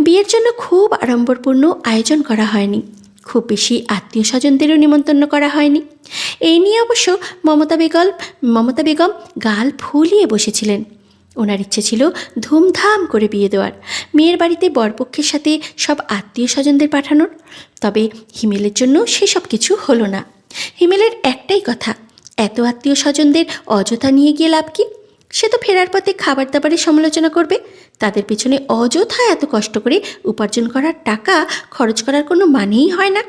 বিয়ের জন্য খুব আড়ম্বরপূর্ণ আয়োজন করা হয়নি, খুব বেশি আত্মীয় স্বজনদেরও নিমন্ত্রণ করা হয়নি। এই নিয়ে অবশ্য মমতা বেগম গাল ফুলিয়ে বসেছিলেন। ওনার ইচ্ছে ছিল ধুমধাম করে বিয়ে দেওয়ার, মেয়ের বাড়িতে বরপক্ষের সাথে সব আত্মীয় স্বজনদের পাঠানোর। তবে হিমেলের জন্য সেসব কিছু হলো না। হিমেলের একটাই কথা, এত আত্মীয় স্বজনদের অযথা নিয়ে গিয়ে লাভ কি? সে তো ফেরার পথে খাবার দাবারের সমালোচনা করবে। তাদের পিছনে অযথা এত কষ্ট করে উপার্জন করার টাকা খরচ করার কোনো মানেই হয় না।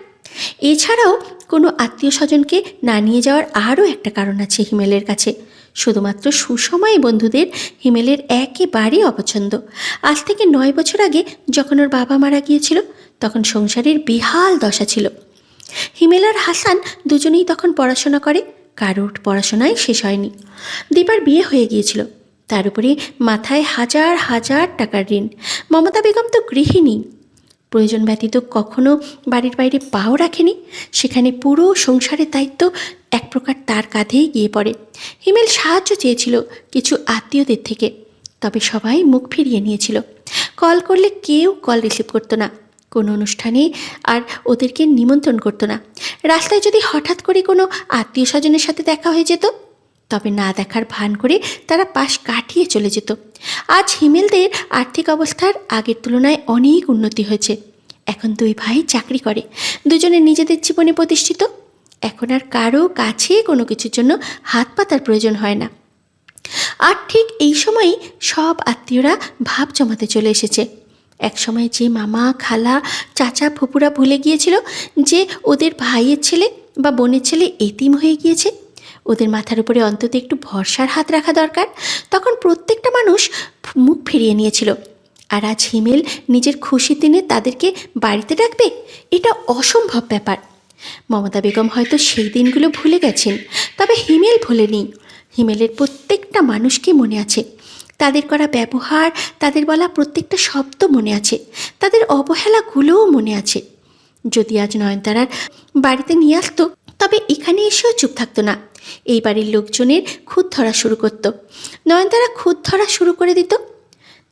এছাড়াও কোনো আত্মীয় স্বজনকে না নিয়ে যাওয়ার আরও একটা কারণ আছে হিমেলের কাছে। শুধুমাত্র সুসময় বন্ধুদের হিমেলের একেবারে অপছন্দ। আজ থেকে 9 বছর আগে যখন ওর বাবা মারা গিয়েছিল, তখন সংসারের বেহাল দশা ছিল। হিমেল আর হাসান দুজনেই তখন পড়াশোনা করে, কারোর পড়াশোনায় শেষ হয়নি। দীপার বিয়ে হয়ে গিয়েছিল, তার উপরে মাথায় হাজার হাজার টাকার ঋণ। মমতা বেগম তো গৃহিণী, প্রয়োজন ব্যতীত কখনো বাড়ির বাইরে পাও রাখেনি। সেখানে পুরো সংসারের দায়িত্ব এক প্রকার তার কাঁধেই গিয়ে পড়ে। হিমেল সাহায্য চেয়েছিল কিছু আত্মীয়দের থেকে, তবে সবাই মুখ ফিরিয়ে নিয়েছিল। কল করলে কেউ কল রিসিভ করতো না, কোনো অনুষ্ঠানে আর ওদেরকে নিমন্ত্রণ করতো না। রাস্তায় যদি হঠাৎ করে কোনো আত্মীয় স্বজনের সাথে দেখা হয়ে যেত, তবে না দেখার ভান করে তারা পাশ কাটিয়ে চলে যেত। আজ হিমেলদের আর্থিক অবস্থার আগের তুলনায় অনেক উন্নতি হয়েছে। এখন 2 ভাই চাকরি করে, দুজনে নিজেদের জীবনে প্রতিষ্ঠিত। এখন আর কারো কাছে কোনো কিছুর জন্য হাত পাতার প্রয়োজন হয় না। আর ঠিক এই সময়ই সব আত্মীয়রা ভাব জমাতে চলে এসেছে। একসময় যে মামা, খালা, চাচা, ফুপুরা ভুলে গিয়েছিল যে ওদের ভাইয়ের ছেলে বা বোনের ছেলে এতিম হয়ে গিয়েছে, ওদের মাথার উপরে অন্তত একটু ভরসার হাত রাখা দরকার, তখন প্রত্যেকটা মানুষ মুখ ফিরিয়ে নিয়েছিল। আর আজ হিমেল নিজের খুশির দিনে তাদেরকে বাড়িতে ডাকবে, এটা অসম্ভব ব্যাপার। মমতা বেগম হয়তো সেই দিনগুলো ভুলে গেছেন, তবে হিমেল ভোলেনি। হিমেলের প্রত্যেকটা মানুষকে মনে আছে, তাদের করা ব্যবহার, তাদের বলা প্রত্যেকটা শব্দ মনে আছে, তাদের অবহেলাগুলোও মনে আছে। যদি আজ নয়নতারার বাড়িতে নিয়ে আসতো, তবে এখানে এসেও চুপ থাকতো না। এই বাড়ির লোকজনের খুঁত ধরা শুরু করত, নয়নতারা খুঁত ধরা শুরু করে দিত।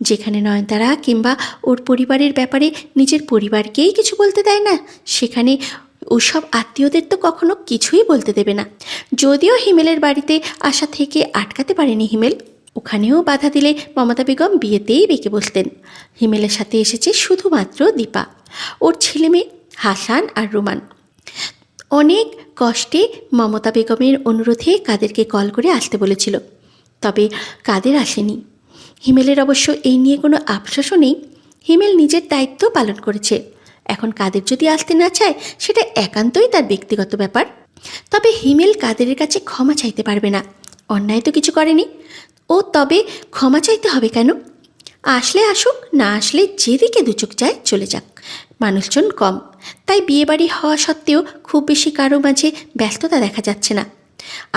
যেখানে নয়নতারা কিংবা ওর পরিবারের ব্যাপারে নিজের পরিবারকেই কিছু বলতে দেয় না, সেখানে ওসব আত্মীয়দের তো কখনো কিছুই বলতে দেবে না। যদিও হিমেলের বাড়িতে আসা থেকে আটকাতে পারেনি হিমেল, ওখানেও বাধা দিলে মমতা বেগম বিয়েতেই বেঁকে বসতেন। হিমেলের সাথে এসেছে শুধুমাত্র দীপা, ওর ছেলেমেয়ে হাসান আর রোমান। অনেক কষ্টে মমতা বেগমের অনুরোধে কাদেরকে কল করে আসতে বলেছিল, তবে কাদের আসেনি। হিমেলের অবশ্য এই নিয়ে কোনো আফসোসও নেই। হিমেল নিজের দায়িত্ব পালন করেছে। এখন কাদের যদি আসতে না চায়, সেটা একান্তই তার ব্যক্তিগত ব্যাপার। তবে হিমেল কাদেরের কাছে ক্ষমা চাইতে পারবে না, অন্যায় তো কিছু করেনি ও। তবে ক্ষমা চাইতে হবে কেন? আসলে আসুক, না আসলে যেদিকে দুচোখ যায় চলে যাক। মানুষজন কম, তাই বিয়েবাড়ি হওয়া সত্ত্বেও খুব বেশি কারো মাঝে ব্যস্ততা দেখা যাচ্ছে না।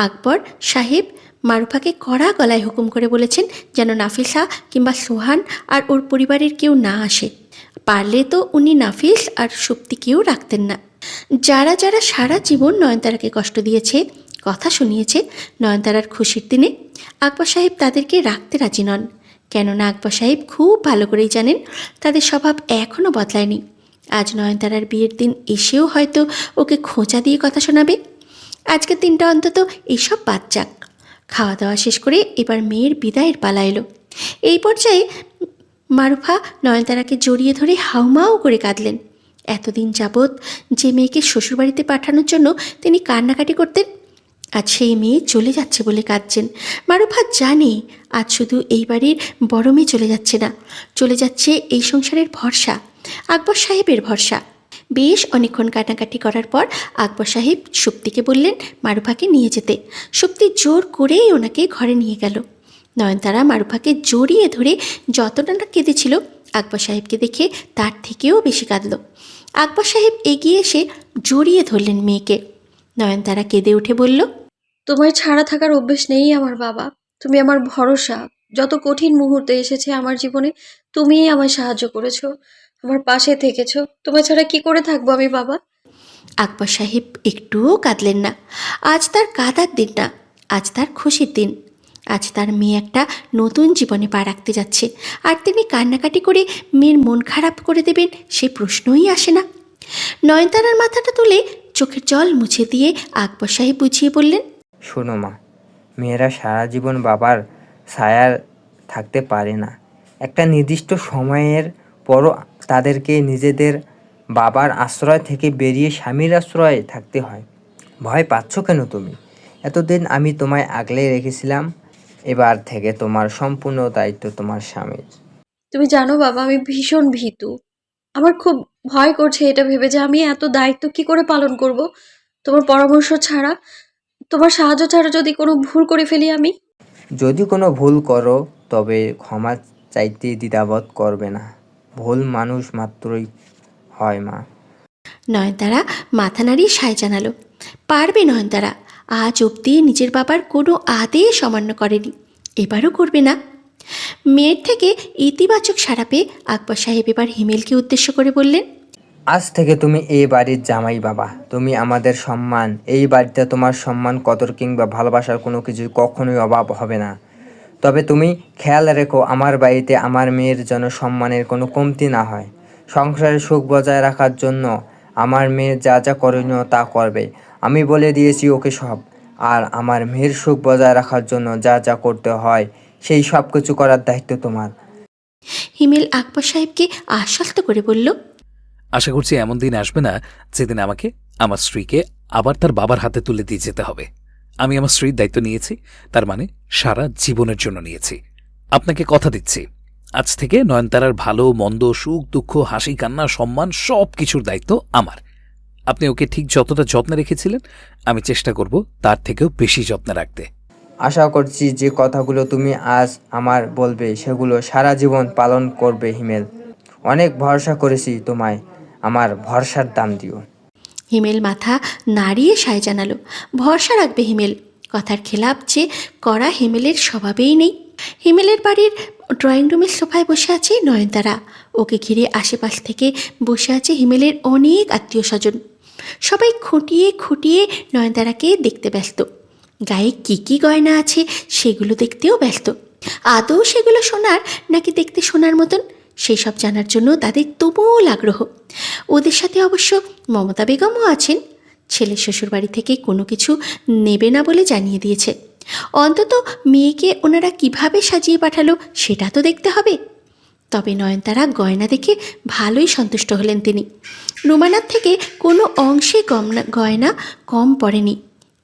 আকবর সাহেব মারুফাকে কড়া গলায় হুকুম করে বলেছেন যেন নাফিসা কিংবা সোহান আর ওর পরিবারের কেউ না আসে। পারলে তো উনি নাফিস আর সুপ্তিকেও রাখতেন না। যারা যারা সারা জীবন নয়নতারাকে কষ্ট দিয়েছে, কথা শুনিয়েছে, নয়নতারার খুশির দিনে আকবর সাহেব তাদেরকে রাখতে রাজি নন। কেননা আকবর সাহেব খুব ভালো করেই জানেন তাদের স্বভাব এখনও বদলায়নি। আজ নয়নতারার বিয়ের দিন এসেও হয়তো ওকে খোঁচা দিয়ে কথা শোনাবে। আজকের দিনটা অন্তত এইসব বাদ যাক। খাওয়া দাওয়া শেষ করে এবার মেয়ের বিদায়ের পালা এলো। এই পর্যায়ে মারুফা নয়নতারাকে জড়িয়ে ধরে হাউমাউ করে কাঁদলেন। এতদিন যাবৎ যে মেয়েকে শ্বশুরবাড়িতে পাঠানোর জন্য তিনি কান্নাকাটি করতেন, আজ সেই মেয়ে চলে যাচ্ছে বলে কাঁদছেন। মারুফা জানে আজ শুধু এই বাড়ির বড় মেয়ে চলে যাচ্ছে না, চলে যাচ্ছে এই সংসারের ভরসা, আকবর সাহেবের ভরসা। বেশ অনেকক্ষণ কাটাকাটি করার পর আকবর সাহেব সুপ্তিকে বললেন মারুফাকে নিয়ে যেতে। সুপ্তি জোর করেই ওনাকে ঘরে নিয়ে গেল। নয়নতারা মারুফাকে জড়িয়ে ধরে যতটা না কেঁদেছিল, আকবর সাহেবকে দেখে তার থেকেও বেশি কাঁদল। আকবর সাহেব এগিয়ে এসে জড়িয়ে ধরলেন মেয়েকে। নয়নতারা কেঁদে উঠে বলল, তোমায় ছাড়া থাকার অভ্যেস নেই আমার বাবা। তুমি আমার ভরসা। যত কঠিন মুহূর্তে এসেছে আমার জীবনে, তুমিই আমায় সাহায্য করেছো, আমার পাশে থেকেছো। তোমায় ছাড়া কি করে থাকবো আমি বাবা? আকবর সাহেব একটুও কাঁদলেন না। আজ তার কাঁদার দিন না, আজ তার খুশির দিন। আজ তার মেয়ে একটা নতুন জীবনে পা রাখতে যাচ্ছে, আর তিনি কান্নাকাটি করে মেয়ের মন খারাপ করে দেবেন সে প্রশ্নই আসে না। নয়নতারার মাথাটা তুলে চোখের জল মুছে দিয়ে আকবর সাহেব বুঝিয়ে বললেন, শোনো মা, মেয়েরা সারা জীবন বাবার ছায়ার থাকতে পারে না। একটা নির্দিষ্ট সময়ের পরও তাদেরকে নিজেদের বাবার আশ্রয় থেকে বেরিয়ে স্বামীর আশ্রয়ে থাকতে হয়। ভয় পাচ্ছ কেন তুমি? এতদিন আমি তোমায় আগলে রেখেছিলাম, এবার থেকে তোমার সম্পূর্ণ দায়িত্ব তোমার স্বামীর। তুমি জানো বাবা, আমি ভীষণ ভীতু। আমার খুব ভয় করছে এটা ভেবে যে আমি এত দায়িত্ব কি করে পালন করব তোমার পরামর্শ ছাড়া, তোমার সাহায্য ছাড়া যদি কোনো ভুল করে ফেলি আমি। যদি কোনো ভুল করো তবে ক্ষমা চাইতে দ্বিধাবোধ করবে না। ভুল মানুষ মাত্রই হয় মা। নয়নতারা মাথা নাড়িয়ে সায় জানালো। পারবে নয়নতারা, আজ অবধি নিজের বাবার কোনো আদেশ অমান্য করেনি, এবারও করবে না। মেয়ের থেকে ইতিবাচক সাড়া পেয়ে আকবর সাহেব এবার হিমেলকে উদ্দেশ্য করে বললেন, আজ থেকে তুমি এই বাড়ির জামাই বাবা। তুমি আমাদের সম্মান। এই বাড়িতে তোমার সম্মান, কদর কিংবা ভালোবাসার কোনো কিছু কখনোই অভাব হবে না। তবে তুমি খেয়াল রেখো, আমার বাড়িতে আমার মেয়ের জন্য সম্মানের কোনো কমতি না হয়। সংসারের সুখ বজায় রাখার জন্য আমার মেয়ে যা যা করণীয় তা করবে। আমি বলে দিয়েছি ওকে সব। আর আমার মেয়ের সুখ বজায় রাখার জন্য যা যা করতে হয় সেই সব কিছু করার দায়িত্ব তোমার। হিমেল আকবর সাহেবকে আশ্বস্ত করে বলল, আশা করছি এমন দিন আসবে না যেদিন আমাকে আমার স্ত্রীকে আবার তার বাবার হাতে তুলে দিয়ে যেতে হবে। আমি আমার স্ত্রীর দায়িত্ব নিয়েছি, তার মানে সারা জীবনের জন্য নিয়েছি। আপনাকে কথা দিচ্ছি, আজ থেকে নয়নতারার ভালো মন্দ, সুখ দুঃখ, হাসি কান্না, সম্মান সব কিছুর দায়িত্ব আমার। আপনি ওকে ঠিক যতটা যত্নে রেখেছিলেন, আমি চেষ্টা করব তার থেকেও বেশি যত্নে রাখতে। আশা করছি যে কথাগুলো তুমি আজ আমার বলবে সেগুলো সারা জীবন পালন করবে হিমেল। অনেক ভরসা করেছি তোমায়, আমার ভরসার দাম দিও। হিমেল মাথা নাড়িয়ে সায় জানালো। ভরসা রাখবে হিমেল, কথার খেলাপ যে করা হিমেলের স্বভাবেই নেই। হিমেলের বাড়ির ড্রয়িং রুমের সোফায় বসে আছে নয়নতারা। ওকে ঘিরে আশেপাশ থেকে বসে আছে হিমেলের অনেক আত্মীয় স্বজন। সবাই খুঁটিয়ে খুঁটিয়ে নয়নতারাকে দেখতে ব্যস্ত। গায়ে কী কী গয়না আছে সেগুলো দেখতেও ব্যস্ত। আদৌ সেগুলো সোনার নাকি দেখতে সোনার মতন সেই সব জানার জন্য তাদের তুমুল আগ্রহ। ওদের সাথে অবশ্য মমতা বেগমও আছেন। ছেলে শ্বশুরবাড়ি থেকে কোনো কিছু নেবে না বলে জানিয়ে দিয়েছে। অন্তত মেয়েকে ওনারা কিভাবে সাজিয়ে পাঠালো সেটা তো দেখতে হবে। তবে নয়নতারা গয়না দেখে ভালোই সন্তুষ্ট হলেন তিনি। রুমানার থেকে কোনো অংশে গয়না কম পড়েনি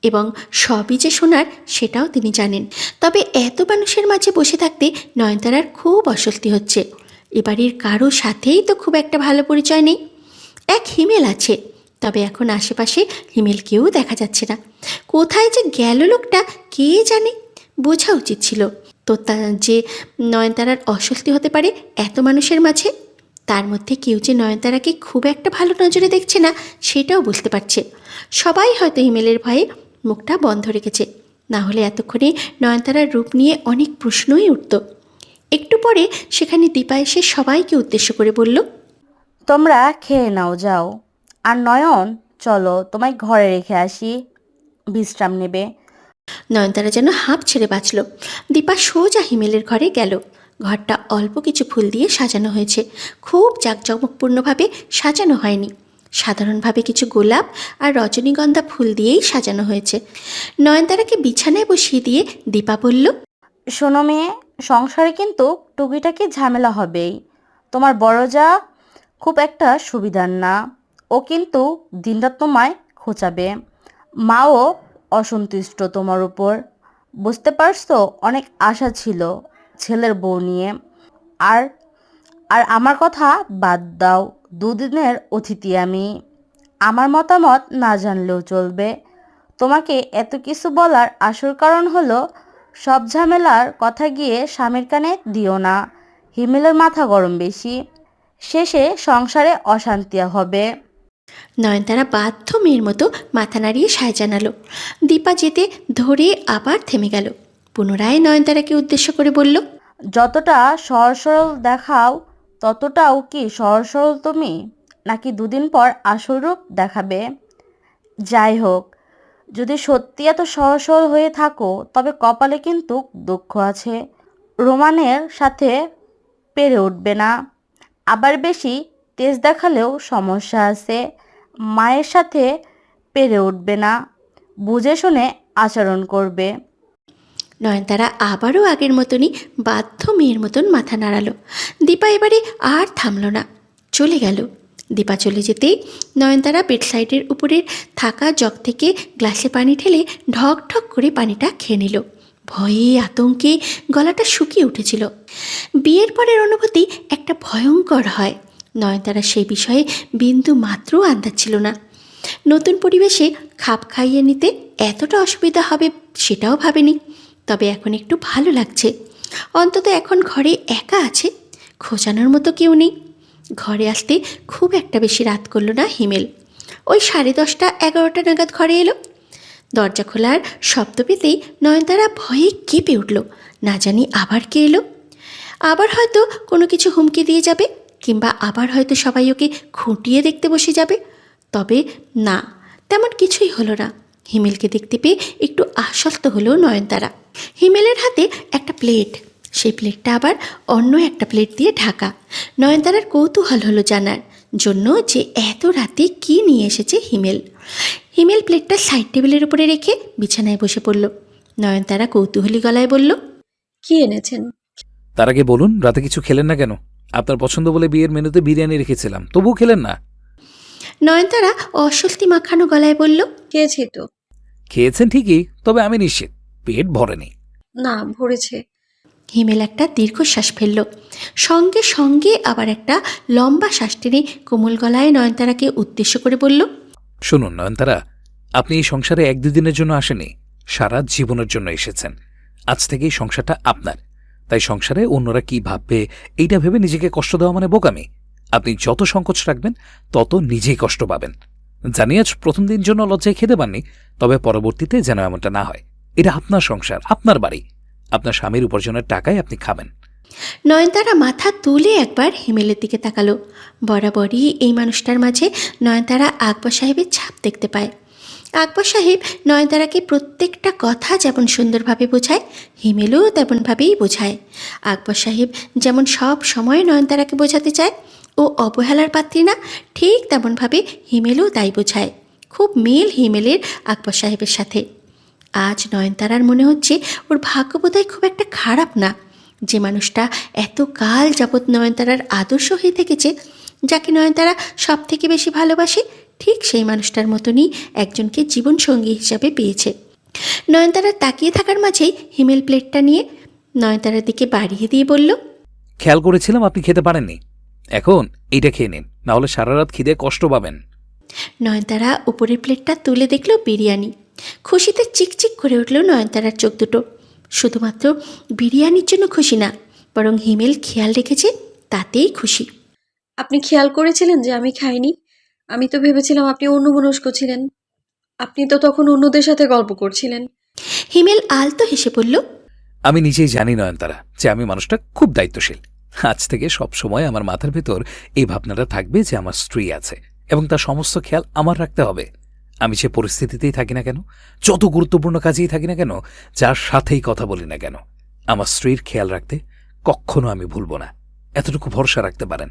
এবং সবই যে সোনার সেটাও তিনি জানেন। তবে এত মানুষের মাঝে বসে থাকতে নয়নতারার খুব অস্বস্তি হচ্ছে। এবাড়ির কারো সাথেই তো খুব একটা ভালো পরিচয় নেই। এক হিমেল আছে, তবে এখন আশেপাশে হিমেলকেও দেখা যাচ্ছে না। কোথায় যে গেল লোকটা কে জানে। বোঝা উচিত ছিল তো যে নয়নতারার অস্বস্তি হতে পারে এত মানুষের মাঝে। তার মধ্যে কেউ যে নয়নতারাকে খুব একটা ভালো নজরে দেখছে না সেটাও বুঝতে পারছে। সবাই হয়তো হিমেলের ভয়ে মুখটা বন্ধ রেখেছে, না হলে এতক্ষণে নয়নতারার রূপ নিয়ে অনেক প্রশ্নই উঠত। একটু পরে সেখানে দীপা এসে সবাইকে উদ্দেশ্য করে বলল, তোমরা খেয়ে নাও, যাও। আর নয়ন, চলো তোমায় ঘরে রেখে আসি, বিশ্রাম নেবে। নয়নতারা যেন হাঁপ ছেড়ে বাঁচল। দীপা সোজা হিমেলের ঘরে গেল। ঘরটা অল্প কিছু ফুল দিয়ে সাজানো হয়েছে, খুব জাঁকজমকপূর্ণভাবে সাজানো হয়নি। সাধারণভাবে কিছু গোলাপ আর রজনীগন্ধা ফুল দিয়েই সাজানো হয়েছে। নয়নতারাকে বিছানায় বসিয়ে দিয়ে দীপা বলল, শোনো মেয়ে, সংসারে কিন্তু টুকিটাকি ঝামেলা হবেই। তোমার বড় যা খুব একটা সুবিধার না, ও কিন্তু দিনরাত তোমায় খোঁচাবে। মাও অসন্তুষ্ট তোমার উপর, বুঝতে পারছো? অনেক আশা ছিল ছেলের বউ নিয়ে। আর আর আমার কথা বাদ দাও, দুদিনের অতিথি আমি। আমার মতামত না জানলেও চলবে। তোমাকে এত কিছু বলার আসল কারণ হলো, সব ঝামেলার কথা গিয়ে স্বামীর কানে দিও না। হিমেলের মাথা গরম বেশি, শেষে সংসারে অশান্তি হবে। নয়নতারা বাধ্য মেয়ের মতো মাথা নাড়িয়ে সায় জানালো। দীপা যেতে ধরে আবার থেমে গেল। পুনরায় নয়নতারাকে উদ্দেশ্য করে বলল, যতটা সহজ সরল দেখাও ততটাও কি সহজ সরল তুমি? নাকি দুদিন পর আসল রূপ দেখাবে? যাই হোক, যদি সত্যি এত সহজ সরল হয়ে থাকো তবে কপালে কিন্তু দুঃখ আছে। রোমানের সাথে পেরে উঠবে না। আবার বেশি তেজ দেখালেও সমস্যা আছে। মায়ের সাথে পেরে উঠবে না। বুঝে শুনে আচরণ করবে। নয়নতারা আবারও আগের মতনই বাধ্য মেয়ের মতন মাথা নাড়ালো। দীপা এবারে আর থামল না, চলে গেল। দীপা চলে যেতেই নয়নতারা বেডসাইডের উপরের থাকা জগ থেকে গ্লাসে পানি ঢেলে ঢক ঢক করে পানিটা খেয়ে নিল। ভয়ে আতঙ্কে গলাটা শুকিয়ে উঠেছিল। বিয়ের পরের অনুভূতি একটা ভয়ঙ্কর হয়। নয়নতারা সেই বিষয়ে বিন্দু মাত্র আন্দাজ ছিল না। নতুন পরিবেশে খাপ খাইয়ে নিতে এতটা অসুবিধা হবে সেটাও ভাবেনি। তবে এখন একটু ভালো লাগছে। অন্তত এখন ঘরে একা আছে, খোঁজানোর মতো কেউ নেই। ঘরে আসতে খুব একটা বেশি রাত করলো না হিমেল। ওই 10:30 11টা নাগাদ ঘরে এলো। দরজা খোলার শব্দ পেতেই নয়নতারা ভয়ে কেঁপে উঠল। না জানি আবার কে এলো। আবার হয়তো কোনো কিছু হুমকি দিয়ে যাবে, কিংবা আবার হয়তো সবাই ওকে খুঁটিয়ে দেখতে বসে যাবে। তবে না, তেমন কিছুই হলো না। হিমেলকে দেখতে পেয়ে একটু আশ্বস্ত হলো নয়নতারা। হিমেলের হাতে একটা প্লেট, সেই প্লেটটা আবার অন্য একটা প্লেট দিয়ে ঢাকা। নয়নতারার কৌতূহল হলো জানার জন্য যে এত রাতে কি নিয়ে এসেছে হিমেল। হিমেল প্লেটটা সাইড টেবিলের উপরে রেখে বিছানায় বসে পড়ল। নয়নতারা কৌতূহলী গলায় বলল, কি এনেছেন? তার আগে বলুন, রাতে কিছু খেলেন না কেন? আপনার পছন্দ বলে বিয়ের মেনুতে বিরিয়ানি রেখেছিলাম, তবুও খেলেন না। নয়নতারা অস্বস্তি মাখানো গলায় বলল, খেয়েছি তো। খেয়েছেন ঠিকই, তবে আমি নিশ্চিত পেট ভরেনি। না, ভরেছে। হিমেল একটা দীর্ঘশ্বাস ফেলল। সঙ্গে সঙ্গে আবার একটা লম্বা শ্বাস টেনে কোমল গলায় নয়নতারাকে উদ্দেশ্য করে বলল, শুনুন নয়নতারা, আপনি এই সংসারে 1-2 দিনের জন্য আসেনি, সারা জীবনের জন্য এসেছেন। আজ থেকে এই সংসারটা আপনার। তাই সংসারে অন্যরা কি ভাববে এইটা ভেবে নিজেকে কষ্ট দেওয়া মানে বোকামি। আপনি যত সংকোচ রাখবেন তত নিজেই কষ্ট পাবেন। জানি আজ প্রথম দিন জন্য লজ্জায় খেতে পাননি, তবে পরবর্তীতে যেন এমনটা না হয়। এটা আপনার সংসার, আপনার বাড়ি। আপনার স্বামীর উপার্জনের টাকায় আপনি খাবেন। নয়নতারা মাথা তুলে একবার হিমেলের দিকে তাকালো। বরাবরই এই মানুষটার মাঝে নয়নতারা আকবর সাহেবের ছাপ দেখতে পায়। আকবর সাহেব নয়নতারাকে প্রত্যেকটা কথা যেমন সুন্দরভাবে বোঝায়, হিমেলও তেমনভাবেই বোঝায়। আকবর সাহেব যেমন সব সময় নয়নতারাকে বোঝাতে চায় ও অবহেলার পাত্রী না, ঠিক তেমনভাবে হিমেলও তাই বোঝায়। খুব মেল হিমেলের আকবর সাহেবের সাথে। আজ নয়নতারার মনে হচ্ছে ওর ভাগ্য বোধহয় খুব একটা খারাপ না, যে মানুষটা এত কাল যাবৎ নয়নতারার আদর্শ হয়ে থেকেছে, যাকে নয়নতারা সব থেকে বেশি ভালোবাসে, ঠিক সেই মানুষটার মতনই একজনকে জীবনসঙ্গী হিসাবে পেয়েছে। নয়নতারা তাকিয়ে থাকার মাঝেই হিমেল প্লেটটা নিয়ে নয়নতারার দিকে বাড়িয়ে দিয়ে বলল, খেয়াল করেছিলাম আপনি খেতে পারেননি। এখন এইটা খেয়ে নিন, না হলে সারা রাত খিদে কষ্ট পাবেন। নয়নতারা উপরের প্লেটটা তুলে দেখল বিরিয়ানি। খুশিতে চিকচিক করে উঠল নয়নতারার চোখ দুটো। শুধুমাত্র বিরিয়ানির জন্য খুশি না, বরং হিমেল খেয়াল রেখেছে তাতেই খুশি। আপনি খেয়াল করেছিলেন যে আমি খাইনি? আমি তো ভেবেছিলাম আপনি অন্যমনস্ক ছিলেন। আপনি তো তখন অন্যদের সাথে গল্প করছিলেন। হিমেল আলতো হেসে বলল, আমি নিজেই জানি নয়নতারা যে আমি মানুষটা খুব দায়িত্বশীল। আজ থেকে সব সময় আমার মাথার ভেতর এই ভাবনাটা থাকবে যে আমার স্ত্রী আছে এবং তার সমস্ত খেয়াল আমার রাখতে হবে। আমি যে পরিস্থিতিতেই থাকি না কেন, যত গুরুত্বপূর্ণ কাজেই থাকি না কেন, যার সাথেই কথা বলি না কেন, আমার স্ত্রীর খেয়াল রাখতে কখনো আমি ভুলব না। এতটুকু ভরসা রাখতে পারেন।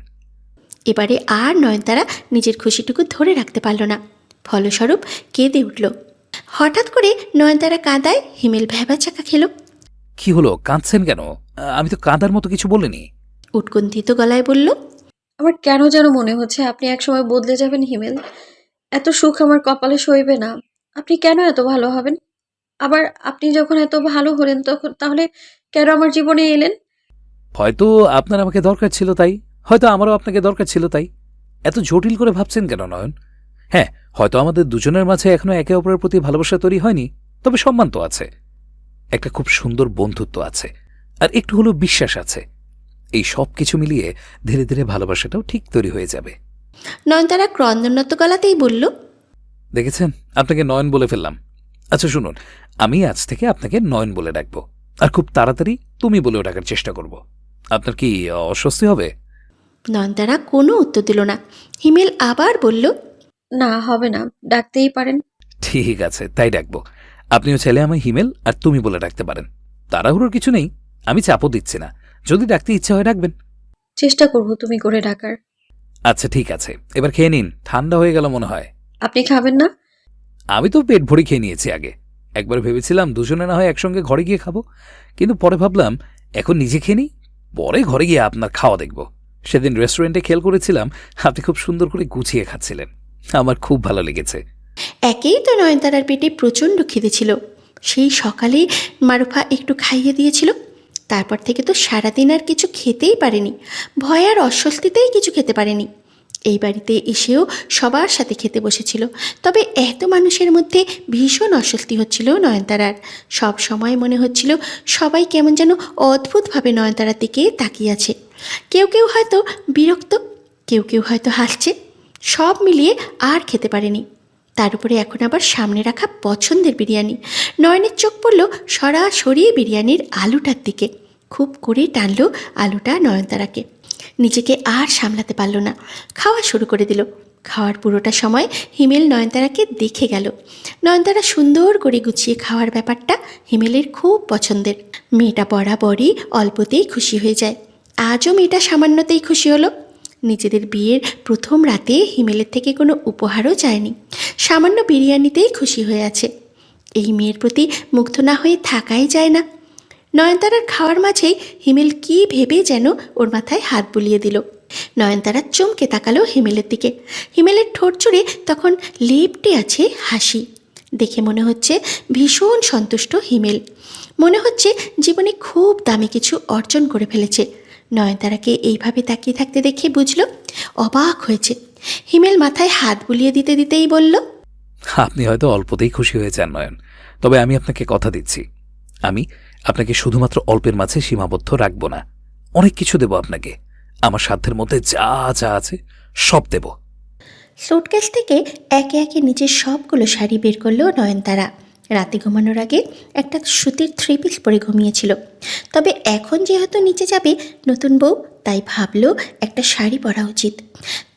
এবারে আর নয়নতারা নিজের খুশিটুকু ধরে রাখতে পারল না। ফলস্বরূপ কেঁদে উঠল। হঠাৎ করে নয়নতারা কাঁদায় হিমেল ভ্যাবাচাকা খেল। কি হলো, কাঁদছেন কেন? আমি তো কাঁদার মতো কিছু বলিনি। উৎকণ্ঠিত গলায় বলল, আমার কেন যেন মনে হচ্ছে আপনি একসময় বদলে যাবেন হিমেল। এত সুখ আমার কপালে সইবে না। আপনি কেন এত ভালো হবেন? আবার আপনি যখন এত ভালো হলেন তখন তাহলে কেন আমার জীবনে এলেন? হয়তো আপনার আমাকে দরকার ছিল তাই, হয়তো আমারও আপনাকে দরকার ছিল তাই। এত জটিল করে ভাবছেন কেন নয়ন? হ্যাঁ, হয়তো আমাদের দুজনের মাঝে এখনো একে অপরের প্রতি ভালোবাসা তৈরি হয়নি, তবে সম্মান তো আছে, একটা খুব সুন্দর বন্ধুত্ব আছে, আর একটু হলেও বিশ্বাস আছে। এই সব কিছু মিলিয়ে ধীরে ধীরে ভালোবাসাটাও ঠিক তৈরি হয়ে যাবে। নয়নতারা ক্রন্দনত গলাতেই বলল, দেখেছেন, আপনাকে নয়ন বলে ফেললাম। আচ্ছা শুনুন, আমি আজ থেকে আপনাকে নয়ন বলে ডাকবো, আর খুব তাড়াতাড়ি তুমি বলেও ডাকার চেষ্টা করব। আপনার কি অস্বস্তি হবে? নয়নতারা কোনো উত্তর দিল না। হিমেল আবার বলল, না, হবে না, ডাকতেই পারেন। ঠিক আছে, তাই ডাকবো। আপনিও ছেলে আমায় হিমেল আর তুমি বলে ডাকতে পারেন। তাড়াহুড়োর কিছু নেই, আমি চাপও দিচ্ছি না। যদি ডাকতে ইচ্ছা হয় ডাকবেন। চেষ্টা করবো তুমি করে ডাকার। আচ্ছা ঠিক আছে, এবার খেয়ে নিন, ঠান্ডা হয়ে গেল মনে হয়। আপনি খাবেন না? আমি তো পেট ভরে খেয়ে নিয়েছি আগে। একবার ভেবেছিলাম দুজনে না হয় একসঙ্গে ঘরে গিয়ে খাবো, কিন্তু পরে ভাবলাম এখন নিজে খেয়ে নিই, পরে ঘরে গিয়ে আপনার খাওয়া দেখব। সেদিন রেস্টুরেন্টে খেয়াল করেছিলাম আপনি খুব সুন্দর করে গুছিয়ে খাচ্ছিলেন, আমার খুব ভালো লেগেছে। একেই তো নয়নতারার পেটে প্রচণ্ড খিদে ছিল। সেই সকালে মারুফা একটু খাইয়ে দিয়েছিল। তারপর থেকে তো সারাদিন আর কিছু খেতেই পারেনি। ভয় আর অস্বস্তিতেই কিছু খেতে পারেনি। এই বাড়িতে এসেও সবার সাথে খেতে বসেছিল। তবে এত মানুষের মধ্যে ভীষণ অস্বস্তি হচ্ছিল নয়নতারার। সব সময় মনে হচ্ছিল সবাই কেমন যেন অদ্ভুতভাবে নয়নতারার দিকে তাকিয়ে আছে। কেউ কেউ হয়তো বিরক্ত, কেউ কেউ হয়তো হাসছে। সব মিলিয়ে আর খেতে পারেনি। তার উপরে এখন আবার সামনে রাখা পছন্দের বিরিয়ানি। নয়নের চোখ পড়ল সরাসরি বিরিয়ানির আলুটার দিকে। খুব করে টানলো আলুটা নয়নতারাকে। নিজেকে আর সামলাতে পারল না, খাওয়া শুরু করে দিল। খাওয়ার পুরোটা সময় হিমেল নয়নতারাকে দেখে গেল। নয়নতারা সুন্দর করে গুছিয়ে খাওয়ার ব্যাপারটা হিমেলের খুব পছন্দের। মেয়েটা বরাবরই অল্পতেই খুশি হয়ে যায়। আজও মেয়েটা সামান্যতেই খুশি হলো। নিজেদের বিয়ের প্রথম রাতে হিমেলের থেকে কোনো উপহারও চায়নি, সামান্য বিরিয়ানিতেই খুশি হয়ে আছে। এই মেয়ের প্রতি মুগ্ধ না হয়ে থাকাই যায় না। নয়নতারার খাওয়ার মাঝেই হিমেল কী ভেবে যেন ওর মাথায় হাত বুলিয়ে দিল। নয়নতারা চমকে তাকালো হিমেলের দিকে। হিমেলের ঠোঁট জুড়ে তখন লেপ্টে আছে হাসি। দেখে মনে হচ্ছে ভীষণ সন্তুষ্ট হিমেল। মনে হচ্ছে জীবনে খুব দামি কিছু অর্জন করে ফেলেছে। নয়নতারাকে এইভাবে তাকিয়ে থাকতে দেখে বুঝল, অবাক হয়েছে। হিমেল মাথায় হাত বুলিয়ে দিতে দিতেই বলল, আপনি হয়তো অল্পতেই খুশি হয়ে যান নয়ন, তবে আমি আপনাকে কথা দিচ্ছি, আমি আপনাকে শুধুমাত্র অল্পের মাঝে সীমাবদ্ধ রাখব না। অনেক কিছু দেব আপনাকে, আমার সাধ্যের মধ্যে যা যা আছে সব দেব। সুটকেস থেকে একে একে নিজের সবগুলো শাড়ি বের করলো নয়নতারা। রাতে ঘুমানোর আগে একটা সুতির 3 পিস পরে ঘুমিয়েছিল। তবে এখন যেহেতু নিচে যাবে নতুন বউ, তাই ভাবলো একটা শাড়ি পরা উচিত।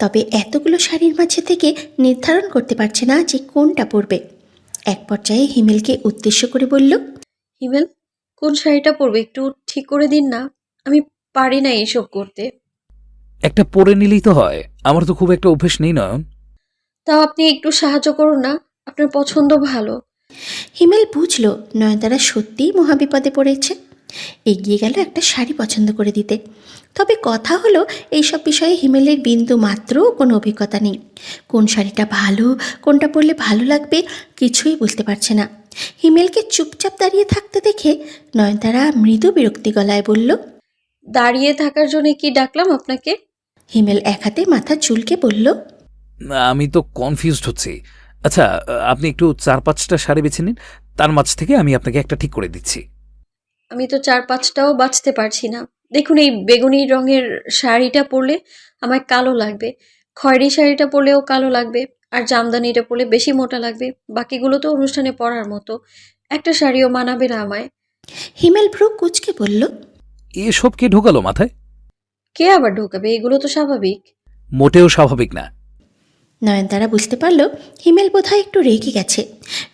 তবে এতগুলো শাড়ির মাঝে থেকে নির্ধারণ করতে পারছে না যে কোনটা পরবে। এক পর্যায়ে হিমেলকে উদ্দেশ্য করে বলল, হিমেল, কোন শাড়িটা পরবে একটু ঠিক করে দিন না। আমি পারি না এইসব করতে। একটা পরে নিলেই তো হয়, আমার তো খুব একটা অভ্যেস নেই নয়ন। তাও আপনি একটু সাহায্য করুন না, আপনার পছন্দ ভালো। হিমেল বুঝল নয়নতারা সত্যিই মহাবিপদে পড়েছে। এগিয়ে গেল একটা শাড়ি পছন্দ করে দিতে। তবে কথা হলো, এইসব বিষয়ে হিমেলের বিন্দু মাত্র কোনো অভিজ্ঞতা নেই। কোন শাড়িটা ভালো, কোনটা পরলে ভালো লাগবে কিছুই বুঝতে পারছে না। হিমেলকে চুপচাপ দাঁড়িয়ে থাকতে দেখে নয়নতারা মৃদু বিরক্তি গলায় বলল, দাঁড়িয়ে থাকার জন্য কি ডাকলাম আপনাকে? হিমেল এক হাতে মাথা চুলকে বলল, আমি তো কনফিউজড হচ্ছি। আচ্ছা, আপনি একটু 4-5টা শাড়ি বেছে নিন, তার মাঝ থেকে আমি আপনাকে একটা ঠিক করে দিচ্ছি। আমি তো 4-5টাও বাঁচতে পারছি না। দেখুন, এই বেগুনি রঙের শাড়িটা পরলে আমায় কালো লাগবে, খয়েরি শাড়িটা পরলেও কালো লাগবে, আর জামদানিটা পরলে বেশি মোটা লাগবে। বাকিগুলো তো অনুষ্ঠানে পরার মতো, একটা শাড়িও মানাবে না আমায়। হিমেল ভ্রু কুঁচকে বলল, এসব কে ঢোকালো মাথায়? কে আবার ঢোকাবে? এগুলো তো স্বাভাবিক। মোটেও স্বাভাবিক না। নয়নতারা বুঝতে পারল হিমেল বোধহয় একটু রেগে গেছে।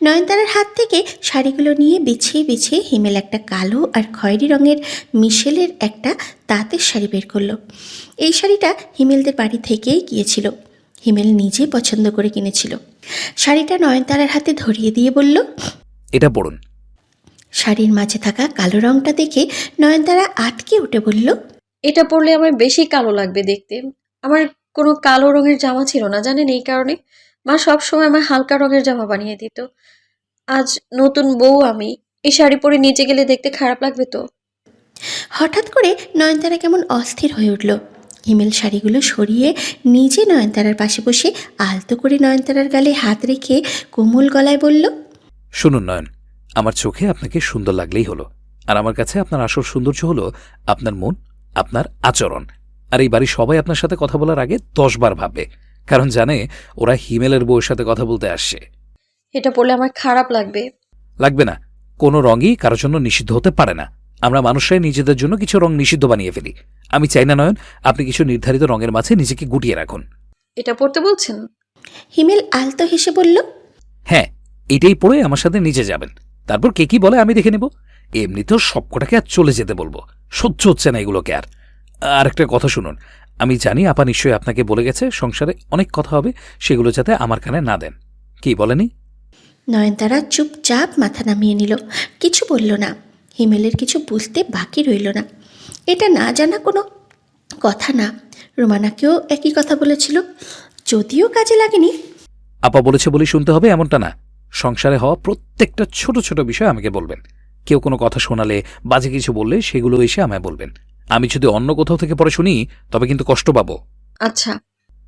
নয়নতারার হাত থেকে শাড়িগুলো নিয়ে বিছিয়ে বিছিয়ে হিমেল একটা কালো আর খয়েরি রঙের মিশেলের একটা তাঁতের শাড়ি বের করলো। এই শাড়িটা হিমেলদের বাড়ি থেকেই গিয়েছিল। হিমেল নিজে পছন্দ করে কিনেছিল। শাড়িটা নয়নতারার হাতে ধরিয়ে দিয়ে বলল, এটা পড়ুন। শাড়ির মাঝে থাকা কালো রঙটা দেখে নয়নতারা আটকে উঠে বলল, এটা পরলে আমার বেশি কালো লাগবে দেখতে। আমার কোনো কালো রঙের জামা ছিল না জানেন, এই কারণে মা সবসময় আমার হালকা রঙের জামা বানিয়ে দিত। আজ নতুন বউ আমি, এই শাড়ি পরে নিচে গেলে দেখতে খারাপ লাগবে তো। হঠাৎ করে নয়নতারা কেমন অস্থির হয়ে উঠল। হিমেল শাড়িগুলো সরিয়ে নিজে নয়নতারার পাশে বসে আলতো করে নয়নতারার গালে হাত রেখে কোমল গলায় বলল, শুনুন নয়ন, আমার চোখে আপনাকে সুন্দর লাগলেই হলো, আর আমার কাছে আপনার আসল সৌন্দর্য হলো আপনার মন, আপনার আচরণ। আর এই বাড়ির সবাই আপনার সাথে কথা বলার আগে 10 বার ভাববে, কারণ জানে ওরা হিমেলের বউয়ের সাথে কথা বলতে আসছে। এটা পরলে আমার খারাপ লাগবে। লাগবে না, কোনো রঙই কারোর জন্য নিষিদ্ধ হতে পারে না। আমরা মানুষরাই নিজেদের জন্য কিছু রং নিষিদ্ধ বানিয়ে ফেলি। আমি চাই না নয়ন আপনি কিছু নির্ধারিত রঙের মাঝে নিজেকে গুটিয়ে রাখুন। এটা পরতে বলছেন? হিমেল আলতো হেসে বলল, হ্যাঁ, এটাই পড়ে আমার সাথে নিচে যাবেন, তারপর কে কি বলে আমি দেখে নেব। এমনিতেও সবকটাকে আর চলে যেতে বলবো, সহ্য হচ্ছে না এগুলোকে আর। আর একটা কথা শুনুন, আমি জানি আপা নিশ্চয়ই আপনাকে বলে গেছে সংসারে অনেক কথা হবে, সেগুলো যাতে আমার কানে না দেন। কি বলেনি? নয়নতারা চুপচাপ মাথা নামিয়ে নিল, কিছু বলল না। হিমেলের কিছু বুঝতে বাকি রইল না। এটা না জানা কোনো কথা না। রোমানাকেও একই কথা বলেছিল, যদিও কাজে লাগেনি। আপা বলেছে বলেই শুনতে হবে এমনটা না। সংসারে হওয়া প্রত্যেকটা ছোট ছোট বিষয় আমাকে বলবেন। কেউ কোনো কথা শোনালে, বাজে কিছু বললে সেগুলো এসে আমায় বলবেন। আমি যদি অন্য কোথাও থেকে পরে শুনি তবে কিন্তু কষ্ট পাবো। আচ্ছা।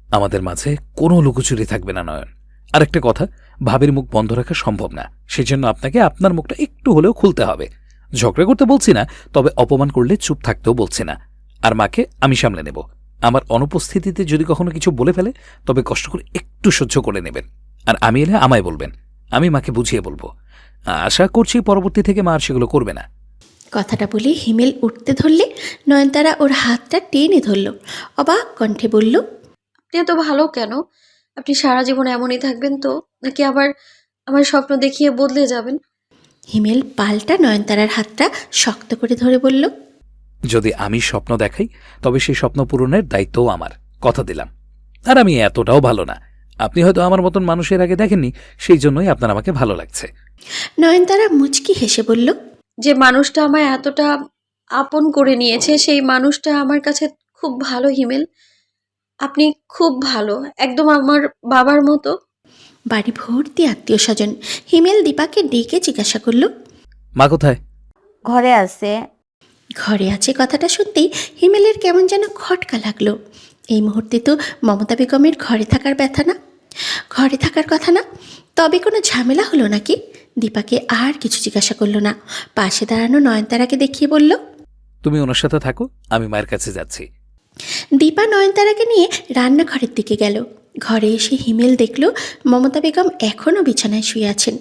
আমাদের মাঝে কোনো লুকোচুরি থাকবে না নয়ন। আর একটা কথা, ভাবির মুখ বন্ধ রাখা সম্ভব না, সেজন্য আপনাকে আপনার মুখটা একটু হলেও খুলতে হবে। ঝগড়া করতে বলছি না, তবে অপমান করলে চুপ থাকতেও বলছি না। আর মাকে আমি সামলে নেব। আমার অনুপস্থিতিতে যদি কখনো কিছু বলে ফেলে তবে কষ্ট করে একটু সহ্য করে নেবেন। আর আমি এলে আমায় বলবেন, আমি মাকে বুঝিয়ে বলবো। আশা করছি পরবর্তী থেকে মা আর সেগুলো করবে না। কথাটা বলে হিমেল উঠতে ধরলে নয়নতারা ওর হাতটা টেনে ধরল, অবাক কণ্ঠে বলল, আপনি এত ভালো কেন? আপনি সারা জীবন এমনই থাকবেন তো, নাকি আবার আমার স্বপ্ন দেখিয়ে বদলে যাবেন? হিমেল পাল্টা নয়নতারার হাতটা শক্ত করে ধরে বলল, যদি আমি স্বপ্ন দেখাই তবে সেই স্বপ্ন পূরণের দায়িত্বও আমার, কথা দিলাম। আর আমি এতটাও ভালো না, আপনি হয়তো আমার মতন মানুষের আগে দেখেননি, সেই জন্যই আপনার আমাকে ভালো লাগছে। নয়নতারা মুচকি হেসে বলল, যে মানুষটা আমায় এতটা আপন করে নিয়েছে সেই মানুষটা আমার কাছে খুব ভালো হিমেল। আপনি খুব ভালো, একদম আমার বাবার মতো। বাড়ি ভর্তি আত্মীয় স্বজন। হিমেল দীপাকে ডেকে জিজ্ঞাসা করল, মা কোথায়? ঘরে আছে। ঘরে আছে কথাটা শুনতেই হিমেলের কেমন যেন খটকা লাগলো। এই মুহূর্তে তো মমতা বেগমের ঘরে থাকার ব্যথা না, ঘরে থাকার কথা না। তবে কোনো ঝামেলা হলো নাকি? দীপাকে আর কিছু জিজ্ঞাসা করলো না। পাশে দাঁড়ানো নয়নতারাকে দেখিয়ে বলল, তুমি ওনার সাথে থাকো, আমি মায়ের কাছে যাচ্ছি। দীপা নয়নতারাকে নিয়ে রান্নাঘরের দিকে গেল। ঘরে এসে হিমেল দেখল মমতা বেগম এখনও বিছানায় শুয়ে আছেন।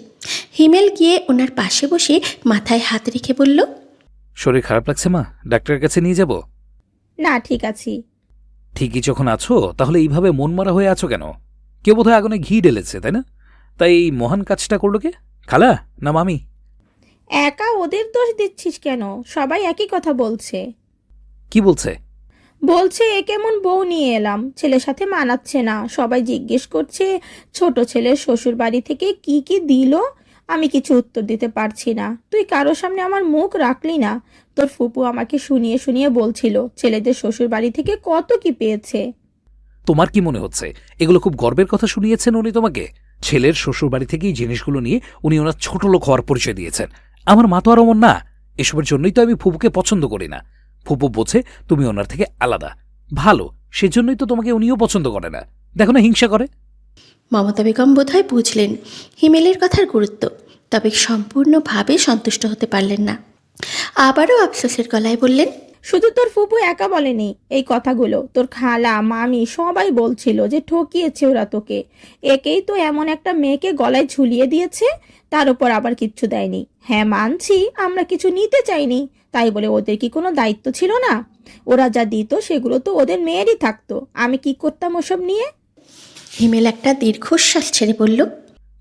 হিমেল গিয়ে ওনার পাশে বসে মাথায় হাত রেখে বলল, শরীর খারাপ লাগছে মা, ডাক্তারের কাছে নিয়ে যাব? না, ঠিক আছি। ঠিকই যখন আছো তাহলে এইভাবে মন মারা হয়ে আছো কেন? কেউ বোধহয় আগুনে ঘি ঢেলেছে, তাই না? তাই এই মহান কাজটা করলো কে? খালা না মামি? একা ওদের দোষ দিচ্ছিস কেন? সবাই একই কথা বলছে। কি বলছে? বলছে এ কেমন বউ নিয়ে এলাম, ছেলের সাথে মানাচ্ছে না। সবাই জিজ্ঞেস করছে ছোট ছেলের শ্বশুর বাড়ি থেকে কি কি দিল। আমি কিছু উত্তর দিতে পারছি না। তুই কারোর সামনে আমার মুখ রাখলি না। তোর ফুপু আমাকে শুনিয়ে শুনিয়ে বলছিল ছেলেদের শ্বশুর বাড়ি থেকে কত কি পেয়েছে। তোমার কি মনে হচ্ছে এগুলো খুব গর্বের কথা শুনিয়েছেন উনি তোমাকে? ছেলের শ্বশুরবাড়ি থেকে এই জিনিসগুলো নিয়ে উনি ওনার ছোট লোক হওয়ার পরিচয় দিয়েছেন। আমার মা তো আর অমন না। এসবের জন্যই তো আমি ফুপুকে পছন্দ করি না। ফুপু বোঝে তুমি ওনার থেকে আলাদা, ভালো, সেজন্যই তো তোমাকে উনিও পছন্দ করে না। দেখো না হিংসা করে। মমতা বেগম বোধহয় বুঝলেন হিমেলের কথার গুরুত্ব, তবে সম্পূর্ণভাবে সন্তুষ্ট হতে পারলেন না। আবারও আফসোসের গলায় বললেন, শুধু তোর ফুপু একা বলেনি এই কথাগুলো, তোর খালা মামি সবাই বলছিল যে ঠকিয়েছে ওরা তোকে। একেই তো এমন একটা মেয়েকে গলায় ঝুলিয়ে দিয়েছে, তার উপর আবার কিচ্ছু দেয়নি। হ্যাঁ মানছি আমরা কিছু নিতে চাইনি, তাই বলে ওদের কি কোনো দায়িত্ব ছিল না? ওরা যা দিত সেগুলো তো ওদের মেয়েরই থাকতো। আমি কি করতাম ওসব নিয়ে? হিমেল একটা দীর্ঘশ্বাস ছেড়ে বলল,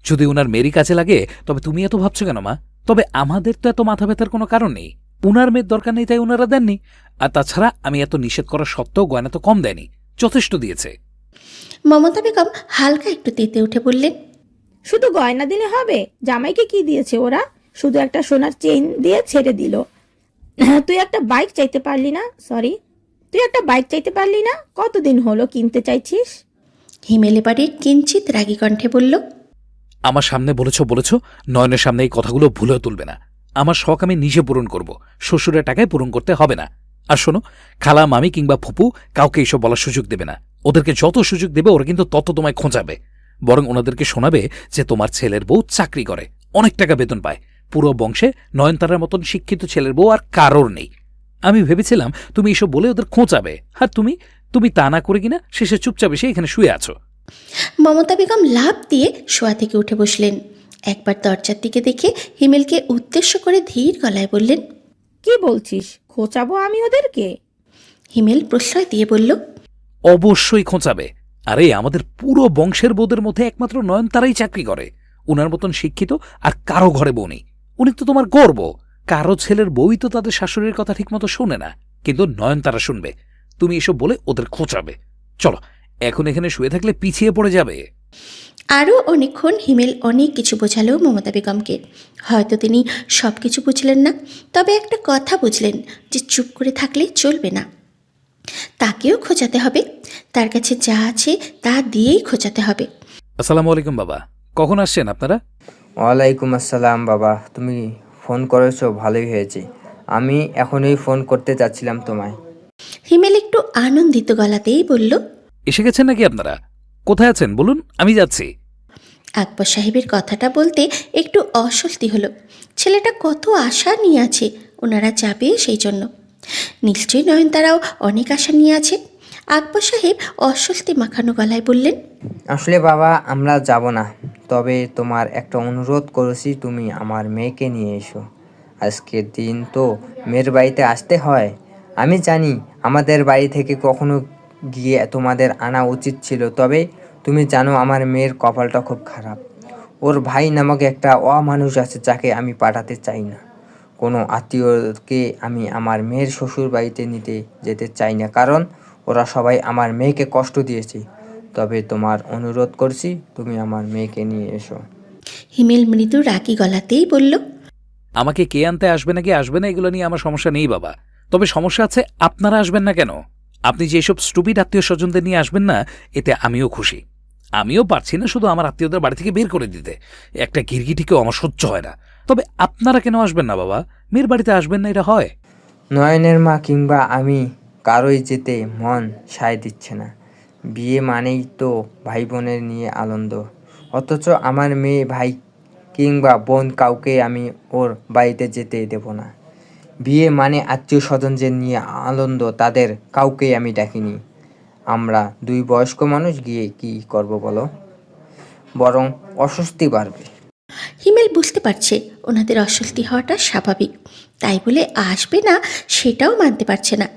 যদি ওনার মেয়েরই কাজে লাগে তবে তুমি এত ভাবছো কেন মা? তবে আমাদের তো এত মাথা ব্যথার কোনো কারণ নেই। উনার মেয়ের দরকার নেই তাই ওনারা দেননি। আর তাছাড়া আমি এত নিষেধ করা সত্ত্বেও গয়না তো কম দেয়নি, যথেষ্ট দিয়েছে। মমতা বেগম হালকা একটু তেতে উঠে বললেন, শুধু গয়না দিলে হবে? জামাইকে কি দিয়েছে ওরা? শুধু একটা সোনার চেইন দিয়ে ছেড়ে দিল। তুই একটা বাইক চাইতে পারলি না? তুই একটা বাইক চাইতে পারলি না? কতদিন হলো কিনতে চাইছিস? হিমেল এবারে কিঞ্চিত রাগী কণ্ঠে বলল, আমার সামনে বলেছ, নয়নের সামনে এই কথাগুলো ভুলেও তুলবে না। আমার শখ আমি নিজে পূরণ করব, শ্বশুরের টাকায় পূরণ করতে হবে না। আর শোনো, খালা মামি কিংবা ফুপু কাউকে এসব বলার সুযোগ দেবে না। ওদেরকে যত সুযোগ দেবে ওরা কিন্তু তত তোমায় খোঁজাবে। বরং ওনাদেরকে শোনাবে যে তোমার ছেলের বউ চাকরি করে, অনেক টাকা বেতন পায়। পুরো বংশে নয়নতারার মতন শিক্ষিত ছেলের বউ আর কারোর নেই। আমি ভেবেছিলাম তুমি এসব বলে ওদের খোঁচাবে, আর তুমি তা না করে কিনা শেষে চুপচাপ এসে এখানে শুয়ে আছো। মমতা বেগম লাফ দিয়ে শোয়া থেকে উঠে বসলেন। একবার দরজার দিকে দেখে হিমেলকে উদ্দেশ্য করে ধীর গলায় বললেন, কি বলছিস? খোঁচাবো আমি ওদেরকে? হিমেল প্রশ্রয় দিয়ে বলল, অবশ্যই খোঁচাবে। আরে আমাদের পুরো বংশের বউদের মধ্যে একমাত্র নয়নতারাই চাকরি করে। উনার মতন শিক্ষিত আর কারো ঘরে বউ নেই। উনি তো তোমার গর্ব। কারো ছেলের বউই তো তাদের শাশুড়ির কথা ঠিকমতো শোনে না, কিন্তু নয়নতারা শুনবে। তুমি এসব বলে ওদের খোঁচাবে। চলো, এখন এখানে শুয়ে থাকলে পিছিয়ে পড়ে যাবে। আরও অনেকক্ষণ হিমেল অনেক কিছু বোঝালো মমতা বেগমকে। হয়তো তিনি সব কিছু বুঝলেন না, তবে একটা কথা বুঝলেন যে চুপ করে থাকলে চলবে না, তাকেও খোঁচাতে হবে। তার কাছে যা আছে তা দিয়েই খোঁচাতে হবে। আসসালামু আলাইকুম বাবা, কখন আসছেন আপনারা? ওয়ালাইকুম আসসালাম বাবা, তুমি ফোন করেছো, ভালোই হয়েছে। আমি এখনই ফোন করতে যাচ্ছিলাম তোমায়। হিমেল একটু আনন্দিত গলাতেই বলল, এসে গেছেন নাকি আপনারা? কোথায় আছেন বলুন, আমি যাচ্ছি। আকবর সাহেবের কথাটা বলতে একটু অস্বস্তি হলো। ছেলেটা কত আশা নিয়ে আছে, ওনারা যাবে সেই জন্য। নিশ্চয়ই নয়নতারাও অনেক আশা নিয়ে আছে। আকবর সাহেব অস্বস্তি মাখানো গলায় বললেন, আসলে বাবা, আমরা যাব না, তবে তোমার একটা অনুরোধ করেছি, তুমি আমার মেয়েকে নিয়ে এসো। আজকের দিন তো মেয়ের বাড়িতে আসতে হয়। আমি জানি আমাদের বাড়ি থেকে কখনো গিয়ে তোমাদের আনা উচিত ছিল, তবে তুমি জানো আমার মেয়ের কপালটা খুব খারাপ। ওর ভাই নামক একটা অমানুষ আছে যাকে আমি পাঠাতে চাই না। কোনো আত্মীয়কে আমি আমার মেয়ের শ্বশুর বাড়িতে নিতে যেতে চাই না, কারণ ওরা সবাই আমার মেয়েকে কষ্ট দিয়েছে। তবে তোমার অনুরোধ করছি, তুমি আমার মেয়েকে নিয়ে এসো। হিমেল মৃদু রাগী গলাতেই বলল, আমাকে কে আনতে আসবে নাকি আসবে না এগুলো নিয়ে আমার সমস্যা নেই বাবা, তবে সমস্যা আছে আপনারা আসবেন না কেন। আপনি যে এসব স্টুপিড আত্মীয় স্বজনদের নিয়ে আসবেন না, এতে আমিও খুশি। আমিও পারছি না শুধু আমার আত্মীয়দের বাড়ি থেকে বের করে দিতে, একটা গিরগিটিকেও আমার সহ্য হয় না। তবে আপনারা কেন আসবেন না বাবা? মেয়ের বাড়িতে আসবেন না, এটা হয়? নয়নের মা কিংবা আমি কারোই যেতে মন সায় দিচ্ছে না। বিয়ে মানেই তো ভাই বোনের নিয়ে আনন্দ, অথচ আমার মেয়ে ভাই কিংবা বোন কাউকে আমি ওর বাড়িতে যেতে দেব না। বিয়ে মানে আত্মীয় স্বজনদের নিয়ে আনন্দ, তাদের কাউকেই আমি ডাকিনি। আমরা দুই বয়স্ক মানুষ গিয়ে কি করব বলো, বরং অস্বস্তি বাড়বে। হিমেল বুঝতে পারছে ওনাদের অস্বস্তি হওয়াটা স্বাভাবিক, তাই বলে আসবে না সেটাও মানতে পারছে না।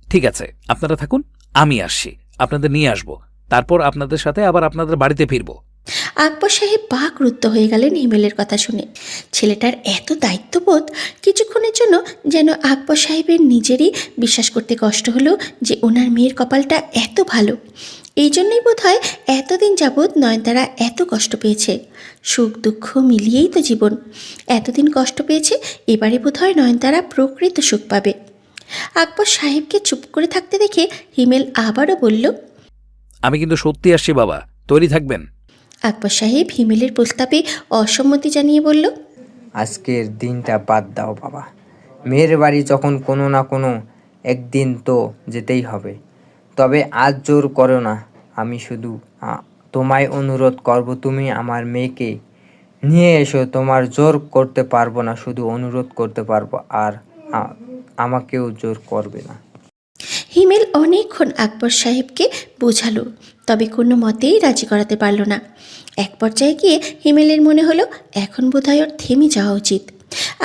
ঠিক আছে, আপনারা থাকুন, আমি আসছি, আপনাদের নিয়ে আসবো, তারপর আপনাদের সাথে আবার আপনাদের বাড়িতে ফিরবো। আকবর সাহেব বাকরুদ্ধ হয়ে গেলেন হিমেলের কথা শুনে। ছেলেটার এত দায়িত্ববোধ, কিছুক্ষণের জন্য যেন আকবর সাহেবের নিজেরই বিশ্বাস করতে কষ্ট হলো যে ওনার মেয়ের কপালটা এত ভালো। এই জন্যই বোধহয় এতদিন যাবৎ নয়নতারা এত কষ্ট পেয়েছে। সুখ দুঃখ মিলিয়েই তো জীবন। এতদিন কষ্ট পেয়েছে, এবারে বোধহয় নয়নতারা প্রকৃত সুখ পাবে। আকবর সাহেবকে চুপ করে থাকতে দেখে হিমেল আবারও বলল, আমি কিন্তু সত্যি আসছি বাবা, তৈরি থাকবেন। আকবর সাহেব হিমেলের প্রস্তাবে অসম্মতি জানিয়ে বলল, আজকের দিনটা বাদ দাও বাবা, মেয়ের বাড়ি যখন কোনো না কোনো একদিন তো যেতেই হবে। তবে আজ জোর করো না, আমি শুধু তোমায় অনুরোধ করব, তুমি আমার মেয়েকে নিয়ে এসো। তোমার জোর করতে পারবো না, শুধু অনুরোধ করতে পারবো, আর আমাকেও জোর করবে না। হিমেল অনেকক্ষণ আকবর সাহেবকে বোঝালো, তবে কোনো মতেই রাজি করাতে পারল না। এক পর্যায়ে গিয়ে হিমেলের মনে হলো এখন বোধহয় ওর থেমে যাওয়া উচিত।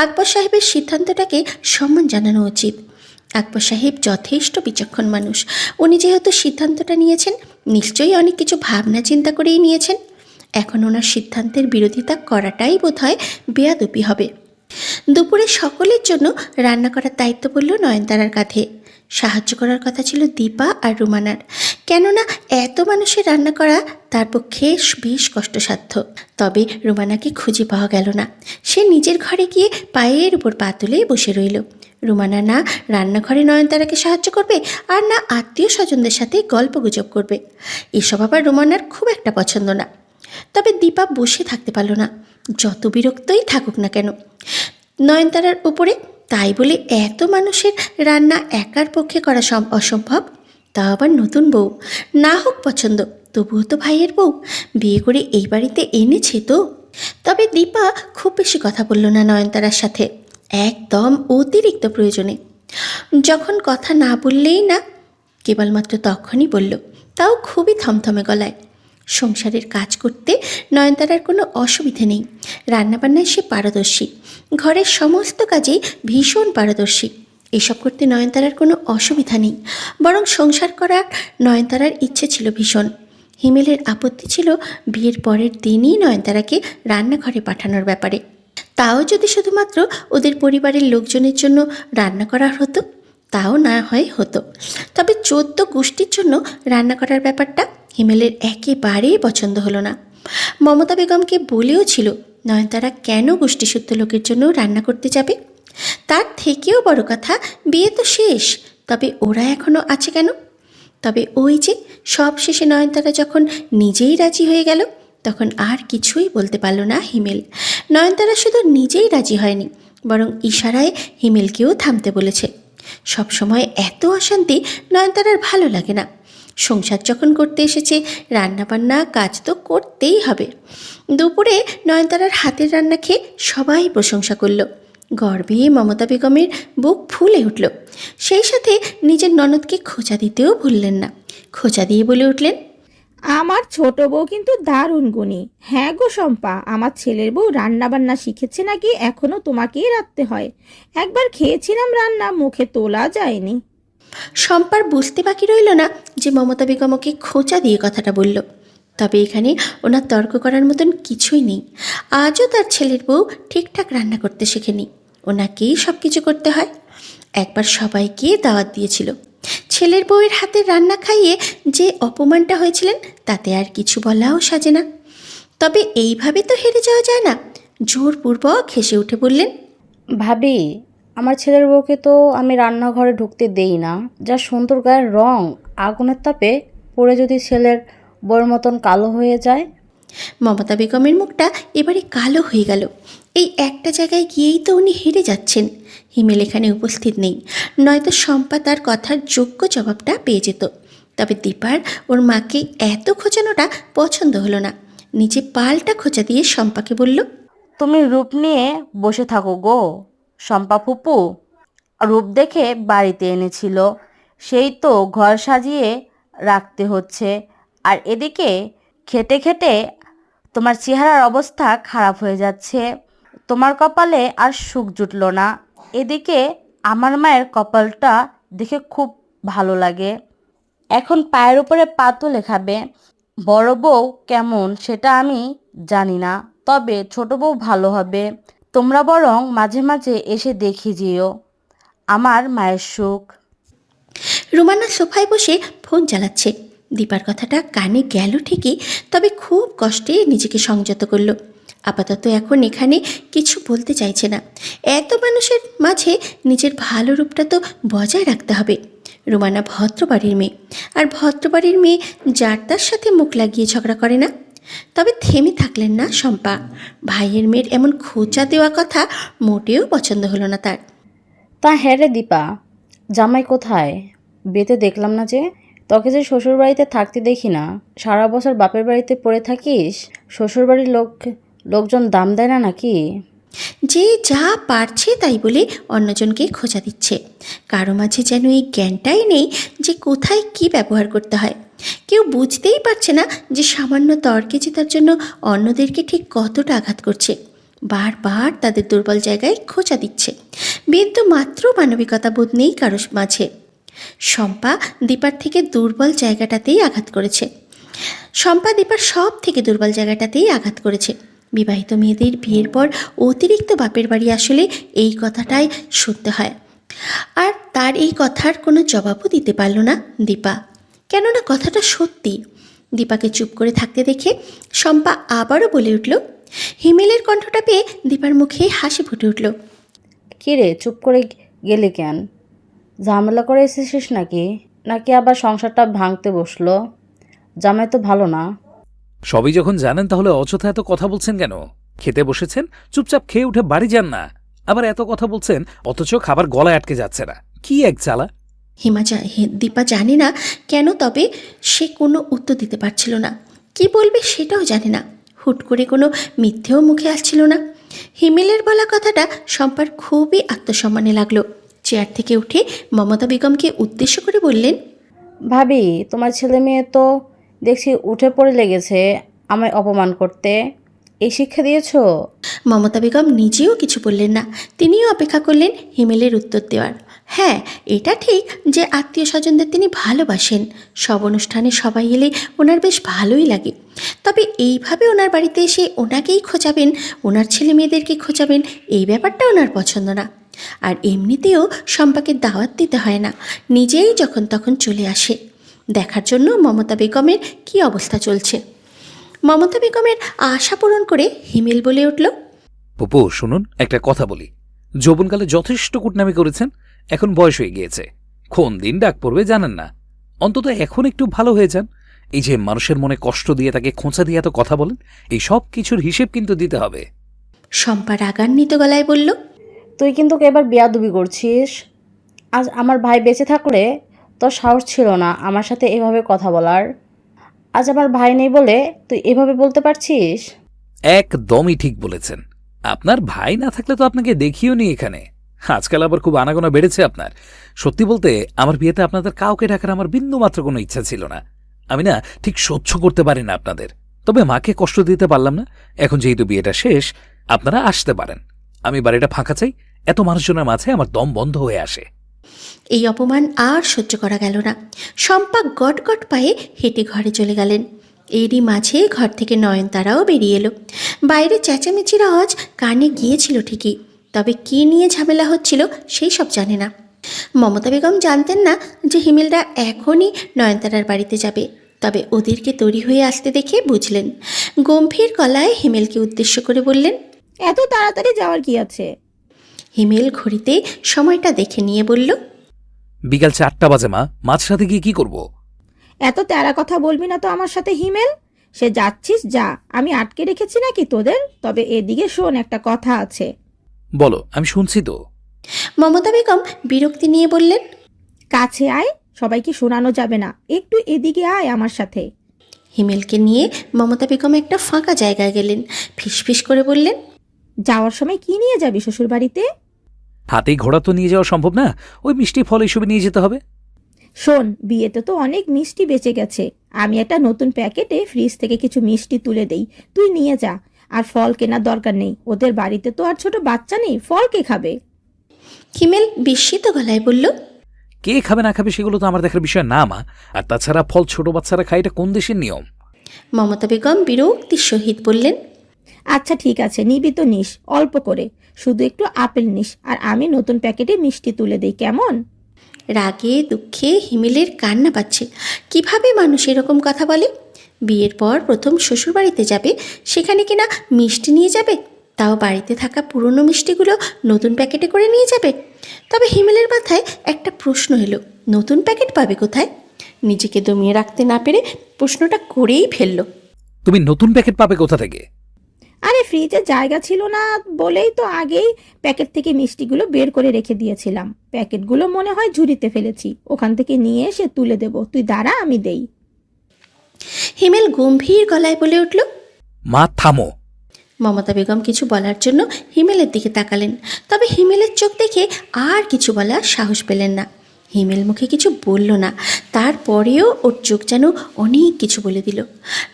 আকবর সাহেবের সিদ্ধান্তটাকে সম্মান জানানো উচিত। আকবর সাহেব যথেষ্ট বিচক্ষণ মানুষ। উনি যেহেতু সিদ্ধান্তটা নিয়েছেন, নিশ্চয়ই অনেক কিছু ভাবনা চিন্তা করেই নিয়েছেন। এখন ওনার সিদ্ধান্তের বিরোধিতা করাটাই বোধহয় বেয়াদবি হবে। দুপুরে সকলের জন্য রান্না করার দায়িত্ব পড়ল নয়নতারার কাঁধে। সাহায্য করার কথা ছিল দীপা আর রুমানার, কেননা এত মানুষের রান্না করা তার পক্ষে বেশ কষ্টসাধ্য। তবে রুমানাকে খুঁজে পাওয়া গেল না। সে নিজের ঘরে গিয়ে পায়ের উপর পা তুলে বসে রইল। রুমানা না রান্নাঘরে নয়নতারাকে সাহায্য করবে, আর না আত্মীয় স্বজনদের সাথে গল্পগুজব করবে। এসব আবার রুমানার খুব একটা পছন্দ না। তবে দীপা বসে থাকতে পারল না, যত বিরক্তই থাকুক না কেন নয়নতারার উপরে। তাই বলে এত মানুষের রান্না একার পক্ষে করা অসম্ভব। তা আবার নতুন বউ, না হোক পছন্দ, তবুও তো ভাইয়ের বউ, বিয়ে করে এই বাড়িতে এনেছে তো। তবে দীপা খুব বেশি কথা বলল না নয়নতারার সাথে, একদম অতিরিক্ত প্রয়োজনে। যখন কথা না বললেই না, কেবলমাত্র তখনই বলল, তাও খুবই থমথমে গলায়। সংসারের কাজ করতে নয়নতারার কোনো অসুবিধে নেই। রান্নাবান্নায় সে পারদর্শী, ঘরের সমস্ত কাজেই ভীষণ পারদর্শী। এসব করতে নয়নতারার কোনো অসুবিধা নেই, বরং সংসার করার নয়নতারার ইচ্ছে ছিল ভীষণ। হিমেলের আপত্তি ছিল বিয়ের পরের দিনই নয়নতারাকে রান্নাঘরে পাঠানোর ব্যাপারে, তাও যদি শুধুমাত্র ওদের পরিবারের লোকজনের জন্য রান্না করা হতো, তাও না হয় হতো। তবে 14 গোষ্ঠীর জন্য রান্না করার ব্যাপারটা হিমেলের একেবারেই পছন্দ হলো না। মমতা বেগমকে বলেও ছিল নয়নতারা কেন গোষ্ঠীসূত্র লোকের জন্য রান্না করতে যাবে। তার থেকেও বড় কথা, বিয়ে তো শেষ, তবে ওরা এখনও আছে কেন? তবে ওই যে সব শেষে নয়নতারা যখন নিজেই রাজি হয়ে গেল, তখন আর কিছুই বলতে পারল না হিমেল। নয়নতারা শুধু নিজেই রাজি হয়নি, বরং ইশারায় হিমেলকেও থামতে বলেছে। সবসময় এত অশান্তি নয়নতারার ভালো লাগে না। সংসার যখন করতে এসেছে, রান্নাবান্না কাজ তো করতেই হবে। দুপুরে নয়নতারার হাতের রান্না খেয়ে সবাই প্রশংসা করল। গর্বে মমতা বেগমের বুক ফুলে উঠল। সেই সাথে নিজের ননদকে খোঁচা দিতেও ভুললেন না। খোঁচা দিয়ে বলে উঠলেন, আমার ছোট বউ কিন্তু দারুণ গুণী। হ্যাঁ গো শম্পা, আমার ছেলের বউ রান্না বান্না শিখেছে নাকি এখনো তোমাকেই রাখতে হয়। একবার খেয়েছিলাম রান্না, মুখে তোলা যায়নি। শম্পার বুঝতে বাকি রইল না যে মমতা বেগম ওকে খোঁচা দিয়ে কথাটা বলল। তবে এখানে ওনার তর্ক করার মতন কিছুই নেই। আজও তার ছেলের বউ ঠিকঠাক রান্না করতে শেখেনি, ওনাকেই সব কিছু করতে হয়। একবার সবাইকে দাওয়াত দিয়েছিল, ছেলের বউয়ের হাতের রান্না খাইয়ে যে অপমানটা হয়েছিলেন, তাতে আর কিছু বলাও সাজে না। তবে এইভাবে তো হেরে যাওয়া যায় না। জোরপূর্বক হেসে উঠে বললেন, ভাবি, আমার ছেলের বউকে তো আমি রান্নাঘরে ঢুকতে দেই না। যা সুন্দর গায়ের রং, আগুনের তাপে পড়ে যদি ছেলের বউয়ের মতন কালো হয়ে যায়। মমতা বেগমের মুখটা এবারে কালো হয়ে গেল। এই একটা জায়গায় গিয়েই তো উনি হেরে যাচ্ছেন। হিমেল এখানে উপস্থিত নেই, নয়তো শম্পা তার কথার যোগ্য জবাবটা পেয়ে যেত। তবে দীপার ওর মাকে এত খোঁচানোটা পছন্দ হলো না। নিজে পাল্টা খোঁচা দিয়ে শম্পাকে বলল, তুমি রূপ নিয়ে বসে থাকো গো। শম্পা ফুপু রূপ দেখে বাড়িতে এনেছিল, সেই তো ঘর সাজিয়ে রাখতে হচ্ছে। আর এদিকে খেটে খেটে তোমার চেহারার অবস্থা খারাপ হয়ে যাচ্ছে। তোমার কপালে আর সুখ জুটলো না। এদিকে আমার মায়ের কপালটা দেখে খুব ভালো লাগে। এখন পায়ের উপরে পা তুলে খাবে। বড় বউ কেমন সেটা আমি জানি না, তবে ছোট বউ ভালো হবে। তোমরা বরং মাঝে মাঝে এসে দেখে যেও আমার মায়ের সুখ। রুমানা সোফায় বসে ফোন চালাচ্ছে। দীপার কথাটা কানে গেল ঠিকই, তবে খুব কষ্টে নিজেকে সংযত করলো। আপাতত এখন এখানে কিছু বলতে চাইছে না। এত মানুষের মাঝে নিজের ভালো রূপটা তো বজায় রাখতে হবে। রুমানা ভদ্রবাড়ির মেয়ে, আর ভদ্রবাড়ির মেয়ে যার তার সাথে মুখ লাগিয়ে ঝগড়া করে না। তবে থেমে থাকলেন না শম্পা। ভাইয়ের মেয়ের এমন খোঁচা দেওয়া কথা মোটেও পছন্দ হলো না তার। তা হ্যাঁ রে দীপা, জামাই কোথায়? বিয়েতে দেখলাম না যে। তোকে যে শ্বশুর বাড়িতে থাকতে দেখি না, সারা বছর বাপের বাড়িতে পড়ে থাকিস। শ্বশুর বাড়ির লোকজন দাম দেয় না নাকি? যে যা পারছে তাই বলে অন্যজনকে খোঁচা দিচ্ছে। কারো মাঝে যেন এই জ্ঞানটাই নেই যে কোথায় কি ব্যবহার করতে হয়। কেউ বুঝতেই পারছে না যে সামান্য তর্কে জেতার জন্য অন্যদেরকে ঠিক কতটা আঘাত করছে। বারবার তাদের দুর্বল জায়গায় খোঁচা দিচ্ছে। বিন্দু মাত্র মানবিকতা বোধ নেই কারো মাঝে। শম্পা দীপার থেকে দুর্বল জায়গাটাতেই আঘাত করেছে। শম্পা দীপার সব থেকে দুর্বল জায়গাটাতেই আঘাত করেছে। বিবাহিত মেয়েদের বিয়ের পর অতিরিক্ত বাপের বাড়ি আসলে এই কথাটাই শুনতে হয়। আর তার এই কথার কোনো জবাবও দিতে পারল না দীপা, কেননা কথাটা সত্যি। দীপাকে চুপ করে থাকতে দেখে শম্পা আবারও বলে উঠল। হিমেলের কণ্ঠটা পেয়ে দীপার মুখে হাসি ফুটে উঠল। কী রে, চুপ করে গেলি কেন? ঝামেলা করে এসেছিস নাকি? নাকি আবার সংসারটা ভাঙতে বসলো? জামাই তো ভালো না। সবই যখন জানেন তাহলে অযথা এত কথা বলছেন কেন? খেতে বসেছেন, চুপচাপ খেয়ে উঠে বাড়ি যান না। আবার এত কথা বলছেন, অথচ খাবার গলায় আটকে যাচ্ছে না। কি এক জ্বালা! দীপা জানে না কেন, তবে সে কোনো উত্তর দিতে পারছিল না। কি বলবে সেটাও জানে না। হুট করে কোনো মিথ্যেও মুখে আসছিল না। হিমেলের বলা কথাটা শম্পার খুবই আত্মসম্মানে লাগলো। চেয়ার থেকে উঠে মমতা বেগমকে উদ্দেশ্য করে বললেন, ভাবি, তোমার ছেলে মেয়ে তো দেখছি উঠে পড়ে লেগেছে আমায় অপমান করতে। এই শিক্ষা দিয়েছো? মমতা বেগম নিজেও কিছু বললেন না। তিনিও অপেক্ষা করলেন হিমেলের উত্তর দেওয়ার। হ্যাঁ, এটা ঠিক যে আত্মীয় স্বজনদের তিনি ভালোবাসেন, সব অনুষ্ঠানে সবাই এলে ওনার বেশ ভালোই লাগে। তবে এইভাবে ওনার বাড়িতে এসে ওনাকেই খোঁচাবেন, ওনার ছেলে মেয়েদেরকে খোঁচাবেন, এই ব্যাপারটা ওনার পছন্দ না। আর এমনিতেও শম্পাকে দাওয়াত দিতে হয় না, নিজেই যখন তখন চলে আসে দেখার জন্য মমতা বেগমের কী অবস্থা চলছে। মমতা বেগমের আশা পূরণ করে হিমেল বলে উঠল, পপু শুনুন, একটা কথা বলি। যৌবনকালে যথেষ্ট কুটনামি করেছেন, এখন বয়স হয়ে গিয়েছে, কোন দিন ডাক পড়বে জানেন না। অন্তত এখন একটু ভালো হয়ে যান। এই যে মানুষের মনে কষ্ট দিয়ে তাকে খোঁচা দিয়ে এত কথা বলেন, এই সব কিছুর হিসেব কিন্তু দিতে হবে। শম্পা রাগান্বিত গলায় বলল, তুই কিন্তু এবার বেয়াদবি করছিস। আজ আমার ভাই বেঁচে থাকলে তোর সাহস ছিল না আমার সাথে এভাবে কথা বলার। আজ আমার ভাই নেই বলে তুই এভাবে বলতে পারছিস? একদমই ঠিক বলেছেন। আপনার ভাই না থাকলে তো আপনাকে দেখিও নি এখানে। আজকাল আবার খুব আনাগোনা বেড়েছে আপনার। সত্যি বলতে আমার বিয়েতে আপনাদের কাউকে ডাকার আমার বিন্দুমাত্র কোনো ইচ্ছা ছিল না। আমি না ঠিক সহ্য করতে পারি না আপনাদের। তবে মাকে কষ্ট দিতে পারলাম না। এখন যেহেতু বিয়েটা শেষ, আপনারা আসতে পারেন। আমি বাড়িটা ফাঁকা চাই। এত মানুষজনের মাঝে আমার দম বন্ধ হয়ে আসে। এই অপমান আর সহ্য করা গেল না। শম্পা গটগট পায়ে হেঁটে ঘরে চলে গেলেন। এরই মাঝে ঘর থেকে নয়নতারাও বেরিয়ে এলো। বাইরে চেঁচামেচির আওয়াজ কানে গিয়েছিল ঠিকই, তবে কী নিয়ে ঝামেলা হচ্ছিল সেই সব জানে না। মমতা বেগম জানতেন না যে হিমেলরা এখনই নয়নতারার বাড়িতে যাবে, তবে ওদেরকে তৈরি হয়ে আসতে দেখে বুঝলেন। গম্ভীর গলায় হিমেলকে উদ্দেশ্য করে বললেন, এত তাড়াতাড়ি যাওয়ার কি আছে? হিমেল ঘড়িতে সময়টা দেখে নিয়ে বলল, বিকাল 4টা বাজে মা, মাঝরাতে গিয়ে কি করব? এত তেরা কথা বলবি না তো আমার সাথে হিমেল। সে যাচ্ছিস যা, আমি আটকে রেখেছি নাকি তোদের? তবে এদিকে শোন, একটা কথা আছে। বলো, আমি শুনছি তো। মমতা বেগম বিরক্তি নিয়ে বললেন, কাছে আয়, সবাইকে শোনানো যাবে না, একটু এদিকে আয় আমার সাথে। হিমেলকে নিয়ে মমতা বেগম একটা ফাঁকা জায়গায় গেলেন। ফিসফিস করে বললেন, যাওয়ার সময় কি নিয়ে যাবি শ্বশুর বাড়িতে? হাতেই ঘোড়া তো নিয়ে যাওয়া সম্ভব না, ওই মিষ্টি ফল এসবে নিয়ে যেতে হবে। শোন, বিয়েতে তো অনেক মিষ্টি বেঁচে গেছে, আমি একটা নতুন প্যাকেটে ফ্রিজ থেকে কিছু মিষ্টি তুলে দেই, তুই নিয়ে যা। আর ফল কেনার দরকার নেই, ওদের বাড়িতে তো আর ছোট বাচ্চা নেই, ফল কে খাবে? হিমেল বিস্মিত গলায় বলল, কে খাবে না খাবে সেগুলো তো আমার দেখার বিষয় না মা। আর তাছাড়া ফল ছোট বাচ্চারা খায়, এটা কোন দেশের নিয়ম? মমতা বেগম বিরক্তির সহিত বললেন, আচ্ছা ঠিক আছে, নিবি তো নিস, অল্প করে, শুধু একটু আপেল নিস, আর আমি নতুন প্যাকেটে মিষ্টি তুলে দিই, কেমন? রাগে দুঃখে হিমেলের কান্না পাচ্ছে। কিভাবে মানুষ এরকম কথা বলে? বিয়ের পর প্রথম শ্বশুরবাড়িতে যাবে, সেখানে কিনা মিষ্টি নিয়ে যাবে, তাও বাড়িতে থাকা পুরনো মিষ্টিগুলো নতুন প্যাকেটে করে নিয়ে যাবে। তবে হিমেলের মাথায় একটা প্রশ্ন এলো, নতুন প্যাকেট পাবে কোথায়? নিজেকে দমিয়ে রাখতে না পেরে প্রশ্নটা করেই ফেলল। তুমি নতুন প্যাকেট পাবে কোথা থেকে? আরে ফ্রিজে জায়গা ছিল না বলেই তো আগেই প্যাকেট থেকে মিষ্টিগুলো বের করে রেখে দিয়েছিলাম। প্যাকেটগুলো মনে হয় ঝুড়িতে ফেলেছি, ওখান থেকে নিয়ে এসে তুলে দেব, তুই দাঁড়া, আমি দেই। হিমেল গম্ভীর গলায় বলে উঠল। মা থামো। মমতা বেগম কিছু বলার জন্য হিমেলের দিকে তাকালেন, তবে হিমেলের চোখ দেখে আর কিছু বলার সাহস পেলেন না। হিমেল মুখে কিছু বলল না, তারপরেও ওর চোখ যেন অনেক কিছু বলে দিল।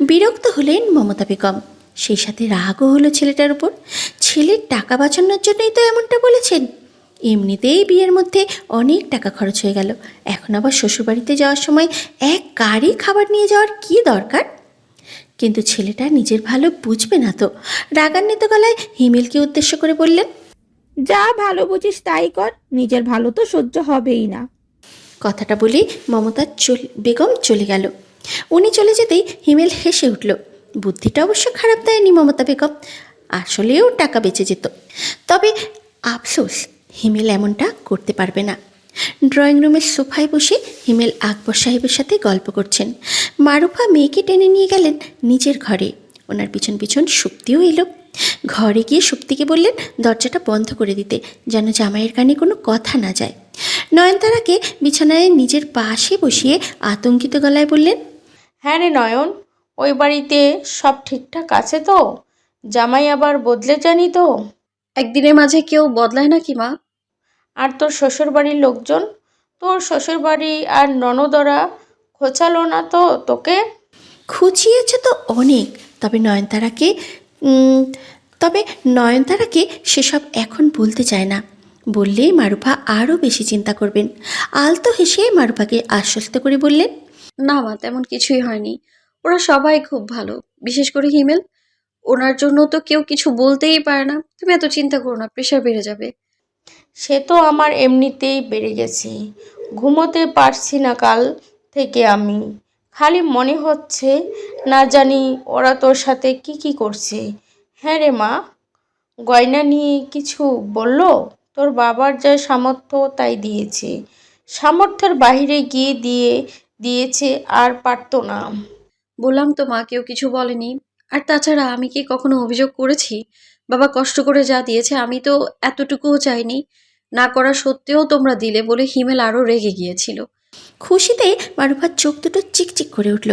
বিরক্ত হলেন মমতা বেগম, সেই সাথে রাগও হলো ছেলেটার উপর। ছেলের টাকা বাঁচানোর জন্যই তো এমনটা বলেছেন। এমনিতেই বিয়ের মধ্যে অনেক টাকা খরচ হয়ে গেল, এখন আবার শ্বশুরবাড়িতে যাওয়ার সময় এক গাড়ি খাবার নিয়ে যাওয়ার কী দরকার? কিন্তু ছেলেটা নিজের ভালো বুঝবে না তো। রাগান্বিত গলায় হিমেলকে উদ্দেশ্য করে বললেন, যা ভালো বুঝিস তাই কর, নিজের ভালো তো সহ্য হবেই না। কথাটা বলেই মমতা বেগম চলে গেল। উনি চলে যেতেই হিমেল হেসে উঠল। বুদ্ধিটা অবশ্য খারাপ দেয়নি মমতা বেগম, আসলেও টাকা বেঁচে যেত। তবে আফসোস, হিমেল এমনটা করতে পারবে না। ড্রয়িং রুমের সোফায় বসে হিমেল আকবর সাহেবের সাথে গল্প করছেন। মারুফা মেয়েকে টেনে নিয়ে গেলেন নিজের ঘরে। ওনার পিছন পিছন সুপ্তিও এলো। ঘরে গিয়ে সুপ্তিকে বললেন দরজাটা বন্ধ করে দিতে, যেন জামাইয়ের কানে কোনো কথা না যায়। নয়নতারাকে বিছানায় নিজের পাশে বসিয়ে আতঙ্কিত গলায় বললেন, হ্যাঁ রে নয়ন, ওই বাড়িতে সব ঠিকঠাক আছে তো? জামাই আবার বদলে জানি তো? একদিনের মাঝে কেউ বদলায় নাকি মা? আর তোর শ্বশুরবাড়ির লোকজন, তোর শ্বশুরবাড়ি আর ননদরা খোঁচালো না তো তোকে? খুঁচিয়েছে তো অনেক, তবে নয়নতারাকে সেসব এখন বলতে চায় না। বললেই মারুফা আরও বেশি চিন্তা করবেন। আলতো হেসে মারুফাকে আশ্বস্ত করে বললেন, না মা, তেমন কিছুই হয়নি। ওরা সবাই খুব ভালো, বিশেষ করে হিমেল। ওনার জন্য তো কেউ কিছু বলতেই পারে না। তুমি এত চিন্তা করো না, প্রেশার বেড়ে যাবে। সে তো আমার এমনিতেই বেড়ে গেছে, ঘুমোতে পারছি না কাল থেকে আমি। খালি মনে হচ্ছে না জানি ওরা তোর সাথে কি কি করছে। হ্যাঁ রে মা, গয়না নিয়ে কিছু বললো? তোর বাবার যা সামর্থ্য তাই দিয়েছে, সামর্থ্যের বাইরে গিয়ে দিয়েছে আর পারতো না। বললাম তো মা, কেউ কিছু বলেনি। আর তাছাড়া আমি কি কখনো অভিযোগ করেছি? বাবা কষ্ট করে যা দিয়েছে আমি তো এতটুকুও চাইনি। না করা সত্ত্বেও তোমরা দিলে বলে হিমেল আরো রেগে গিয়েছিল। খুশিতে মারুফার চোখ দুটো চিকচিক করে উঠল।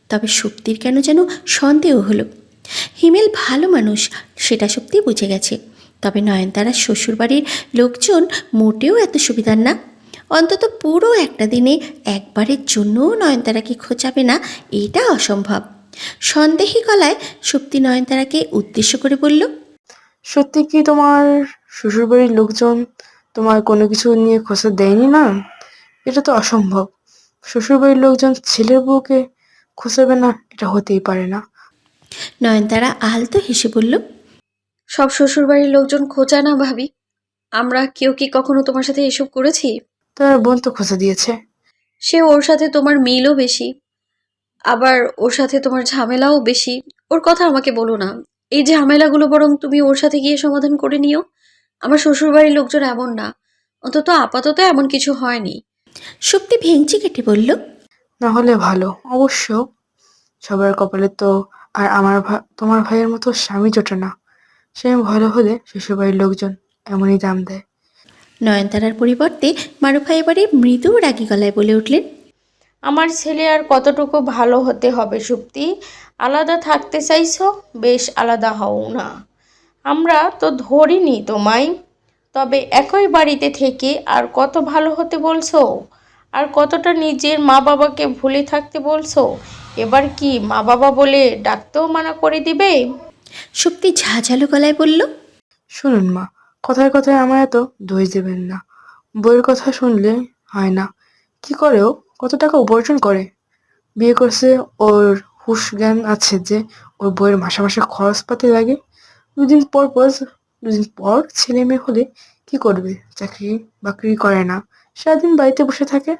তবে সুপ্তির কেন যেন সন্দেহ হলো। হিমেল ভালো মানুষ, সেটা সত্যি বুঝে গেছে। তবে নয়নতারার শ্বশুরবাড়ির লোকজন মোটেও এত সুবিধার না। অন্তত পুরো একটা দিনে একবারের জন্যও নয়নতারাকে খোঁচাবে না, এটা অসম্ভব। সন্দেহী গলায় সুপ্তি নয়নতারাকে উদ্দেশ্য করে বলল, সত্যি কি তোমার শ্বশুরবাড়ির লোকজন তোমার কোনো কিছু নিয়ে খোঁচা দেয়নি না? এটা তো অসম্ভব। শ্বশুরবাড়ির লোকজন ছেলের বউকে খোঁচাবে না, এটা হতেই পারে না। নয়নতারা আলতো হেসে বলল, সব শ্বশুরবাড়ির লোকজন খোঁচায় না ভাবি। আমরা কেউ কি কখনো তোমার সাথে এসব করেছি? তার বোন তো খোঁচা দিয়েছে। সে ওর সাথে তোমার মিলও বেশি, আবার ওর সাথে তোমার ঝামেলাও বেশি। ওর কথা আমাকে বলো না। এই ঝামেলাগুলো বরং তুমি ওর সাথে গিয়ে সমাধান করে নিও। আমার শ্বশুরবাড়ির লোকজন এমন না, অন্তত আপাতত এমন কিছু হয়নি। সুপ্তি ভেঙচি কেটে বলল, না হলে ভালো অবশ্য। সবার কপালে তো আর তোমার ভাইয়ের মতো স্বামী জোটে না। সে ভালো হলে শ্বশুরবাড়ির লোকজন এমনই দাম দেয়। নয়নতারার পরিবর্তে মারুফা এবারে মৃদু রাগী গলায় বলে উঠলেন, আমার ছেলে আর কতটুকু ভালো হতে হবে সুপ্তি? আলাদা থাকতে চাইছো, বেশ আলাদা হও না। আমরা তো ধরিনি তোমায়। তবে একই বাড়িতে থেকে আর কত ভালো হতে বলছো? আর কতটা নিজের মা বাবাকে ভুলে থাকতে বলছো? এবার কি মা বাবা বলে ডাকতেও মানা করে দিবে? সুপ্তি ঝাঁঝালো গলায় বলল, শুনুন মা, কথায় কথায় আমার এত দোষ দেবেন না। বইয়ের কথা শুনলে হয় না। কি করে ও? কত টাকা উপার্জন করে? বিয়ে করছে, ওর হুঁশ জ্ঞান আছে যে ওর বইয়ের মাসে মাসে খরচপাতি লাগে? দুদিন পর পর দুদিন পর ছেলে মেয়ে হলে কি করবে? চাকরি বাকরি করে না, সারাদিন বাড়িতে বসে থাকে।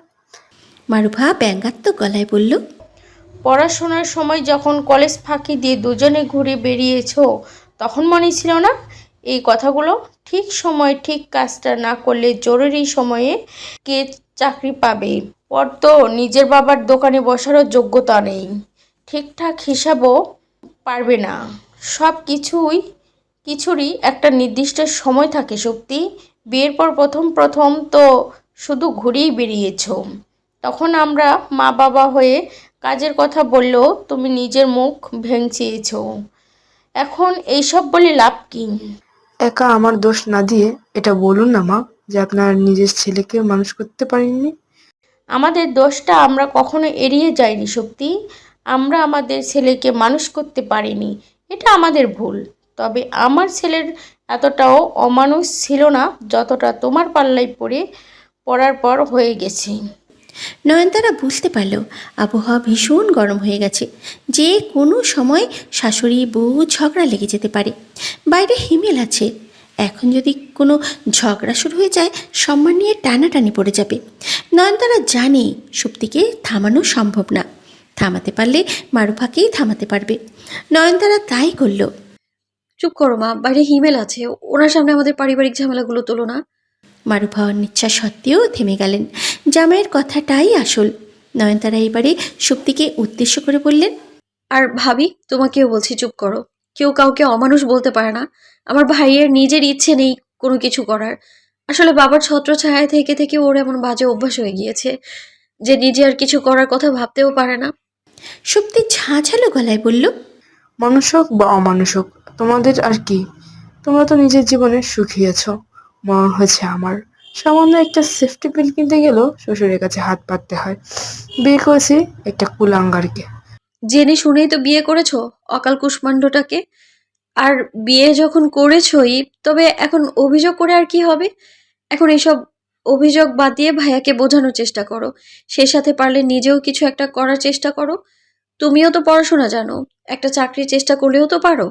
মারুফা ব্যঙ্গাত্মক গলায় বলল, পড়াশোনার সময় যখন কলেজ ফাঁকি দিয়ে দুজনে ঘুরে বেরিয়েছো, তখন মনে ছিল না এই কথাগুলো? ঠিক সময় ঠিক কাজটা না করলে জরুরি সময়ে কে চাকরি পাবে? ওর তো নিজের বাবার দোকানে বসারও যোগ্যতা নেই, ঠিকঠাক হিসাবও পারবে না। সব কিছুরই একটা নির্দিষ্ট সময় থাকে শক্তি। বিয়ের পর প্রথম প্রথম তো শুধু ঘুরেই বেরিয়েছো। তখন আমরা মা বাবা হয়ে কাজের কথা বললেও তুমি নিজের মুখ ভেঙচিয়েছো। এখন এইসব বলে লাভ কি? একা আমার দোষ না দিয়ে এটা বলুন না মা, যে আপনার নিজের ছেলেকে মানুষ করতে পারেননি। আমাদের দোষটা আমরা কখনো এড়িয়ে যাইনি শক্তি। আমরা আমাদের ছেলেকে মানুষ করতে পারিনি, এটা আমাদের ভুল। তবে আমার ছেলের এতটাও অমানুষ ছিল না যতটা তোমার পাল্লায় পড়ার পর হয়ে গেছে। নয়নতারা বুঝতে পারল আবহাওয়া ভীষণ গরম হয়ে গেছে। যে কোনো সময় শাশুড়ি বউ ঝগড়া লেগে যেতে পারে। বাইরে হিমেল আছে। এখন যদি কোনো ঝগড়া শুরু হয়ে যায়, সম্মান নিয়ে টানাটানি পড়ে যাবে। নয়নতারা জানে সুপ্তিকে থামানো সম্ভব না। থামাতে পারলে মারুফাকেই থামাতে পারবে। নয়নতারা তাই করল। চুপ করো মা, বাইরে হিমেল আছে। ওনার সামনে আমাদের পারিবারিক ঝামেলাগুলো তোলো না। মারুফা অনিচ্ছা সত্ত্বেও থেমে গেলেন। জামাইয়ের কথাটাই আসল। নয়নতারা এবারে সুপ্তিকে উদ্দেশ্য করে বললেন, আর ভাবি, তোমাকেও বলছি চুপ করো। কেউ কাউকে অমানুষ বলতে পারে না। আমার ভাইয়ের নিজের ইচ্ছে নেই কোনো কিছু করার। আসলে বাবার ছত্রছায়ায় থেকে থেকে ওর এমন বাজে অভ্যাস হয়ে গিয়েছে যে নিজে আর কিছু করার কথা ভাবতেও পারে না। সুপ্তি ঝাঁঝালো গলায় বলল, মানুষ হোক বা অমানুষ হোক, তোমাদের আর কি? তোমরা তো নিজের জীবনে সুখী আছো, মরণ হয়েছে আমার। সামান্য একটা সেফটি পিন কিনতে গেলেও শ্বশুরের কাছে হাত পাততে হয়। বিয়ে করেছি একটা কুলাঙ্গারকে। জেনে শুনেই তো বিয়ে করেছো অকাল কুষ্মাণ্ডটাকে। আর বিয়ে যখন করেছই, তবে এখন অভিযোগ করে আর কি হবে? এখন এসব অভিযোগ বাদ দিয়ে ভাইয়াকে বোঝানোর চেষ্টা করো। সে সাথে পারলে নিজেও কিছু একটা করার চেষ্টা করো। তুমিও তো পড়াশোনা জানো, একটা চাকরির চেষ্টা করলেও তো পারো।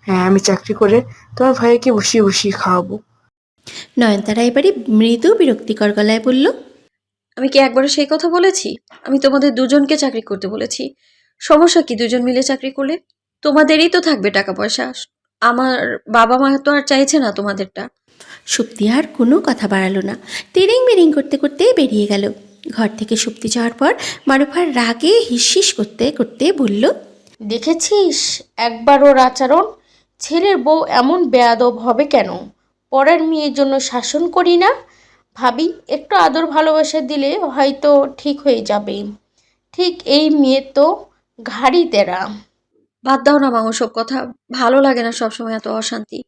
হ্যাঁ, আমি চাকরি করে তোমার ভাইয়াকে বসিয়ে বসিয়ে খাওয়াবো। নয়নতারা এবারে মৃদু বিরক্তিকর গলায় বলল, আমি কি একবারও সেই কথা বলেছি? আমি তোমাদের দুজনকে চাকরি করতে বলেছি। সমস্যা কি দুজন মিলে চাকরি করলে? তোমাদেরই তো থাকবে টাকা পয়সা। আমার বাবা মা তো আর চাইছে না তোমাদেরটা। সুপ্তি আর কোনো কথা বাড়ালো না, তিরিং বিরিং করতে করতে বেরিয়ে গেল। ঘর থেকে সুপ্তি যাওয়ার পর মারুফার রাগে হিসহিস করতে করতে বলল, দেখেছিস একবার ওর আচরণ? ছেলের বউ এমন বেয়াদব হবে কেন? পরের মেয়ের জন্য শাসন করি না? ভাবি একটু আদর ভালোবাসা দিলে হয়তো ঠিক হয়ে যাবে। ঠিক এই মেয়ে তো ঘাড়ি তেরা। বাদ দাও না মা ওসব কথা, ভালো লাগে না সবসময় এত অশান্তি।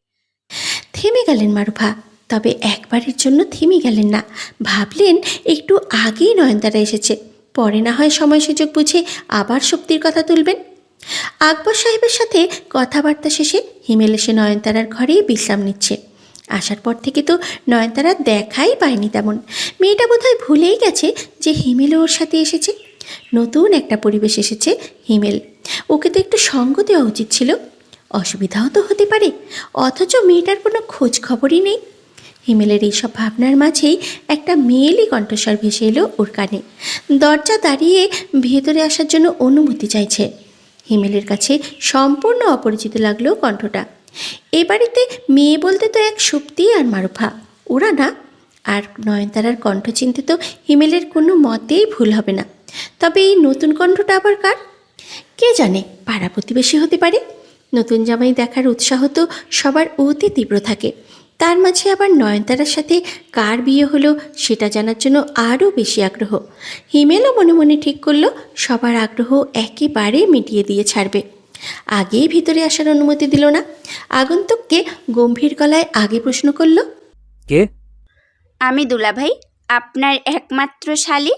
থেমে গেলেন মারুফা। তবে একবারের জন্য থেমে গেলেন না, ভাবলেন একটু আগেই নয়নতারা এসেছে, পরে না হয় সময় সুযোগ বুঝে আবার শক্তির কথা তুলবেন। আকবর সাহেবের সাথে কথাবার্তা শেষে হিমেল এসে নয়নতারার ঘরেই বিশ্রাম নিচ্ছে। আসার পর থেকে তো নয়নতারা দেখাই পায়নি তেমন। মেয়েটা বোধহয় ভুলেই গেছে যে হিমেলও ওর সাথে এসেছে। নতুন একটা পরিবেশ এসেছে হিমেল, ওকে তো একটু সঙ্গ দেওয়া উচিত ছিল। অসুবিধাও তো হতে পারে, অথচ মেয়েটার কোনো খোঁজ খবরই নেই। হিমেলের এইসব ভাবনার মাঝেই একটা মেয়েলি কণ্ঠস্বর ভেসে এলো ওর কানে। দরজা দাঁড়িয়ে ভেতরে আসার জন্য অনুমতি চাইছে। হিমেলের কাছে সম্পূর্ণ অপরিচিত লাগলো কণ্ঠটা। এ বাড়িতে মেয়ে বলতে তো এক সুপ্তি আর মারুফা, ওরা না। আর নয়নতারার কণ্ঠ চিনতে তো হিমেলের কোনো মতেই ভুল হবে না। তবে এই নতুন কণ্ঠটা আবার কার? কে জানে, পাড়া প্রতিবেশী হতে পারে। নতুন জামাই দেখার উৎসাহ তো সবার অতি তীব্র থাকে, তার মাঝে আবার নয়নতারার সাথে কার বিয়ে হলো সেটা জানার জন্য আরও বেশি আগ্রহ। হিমেলও মনে মনে ঠিক করলো সবার আগ্রহ একেবারে মিটিয়ে দিয়ে ছাড়বে। আগেই ভিতরে আসার অনুমতি দিল না। আগন্তুককে গম্ভীর গলায় আগে প্রশ্ন করল, কে? আমি দুলাভাই, আপনার একমাত্র শালী।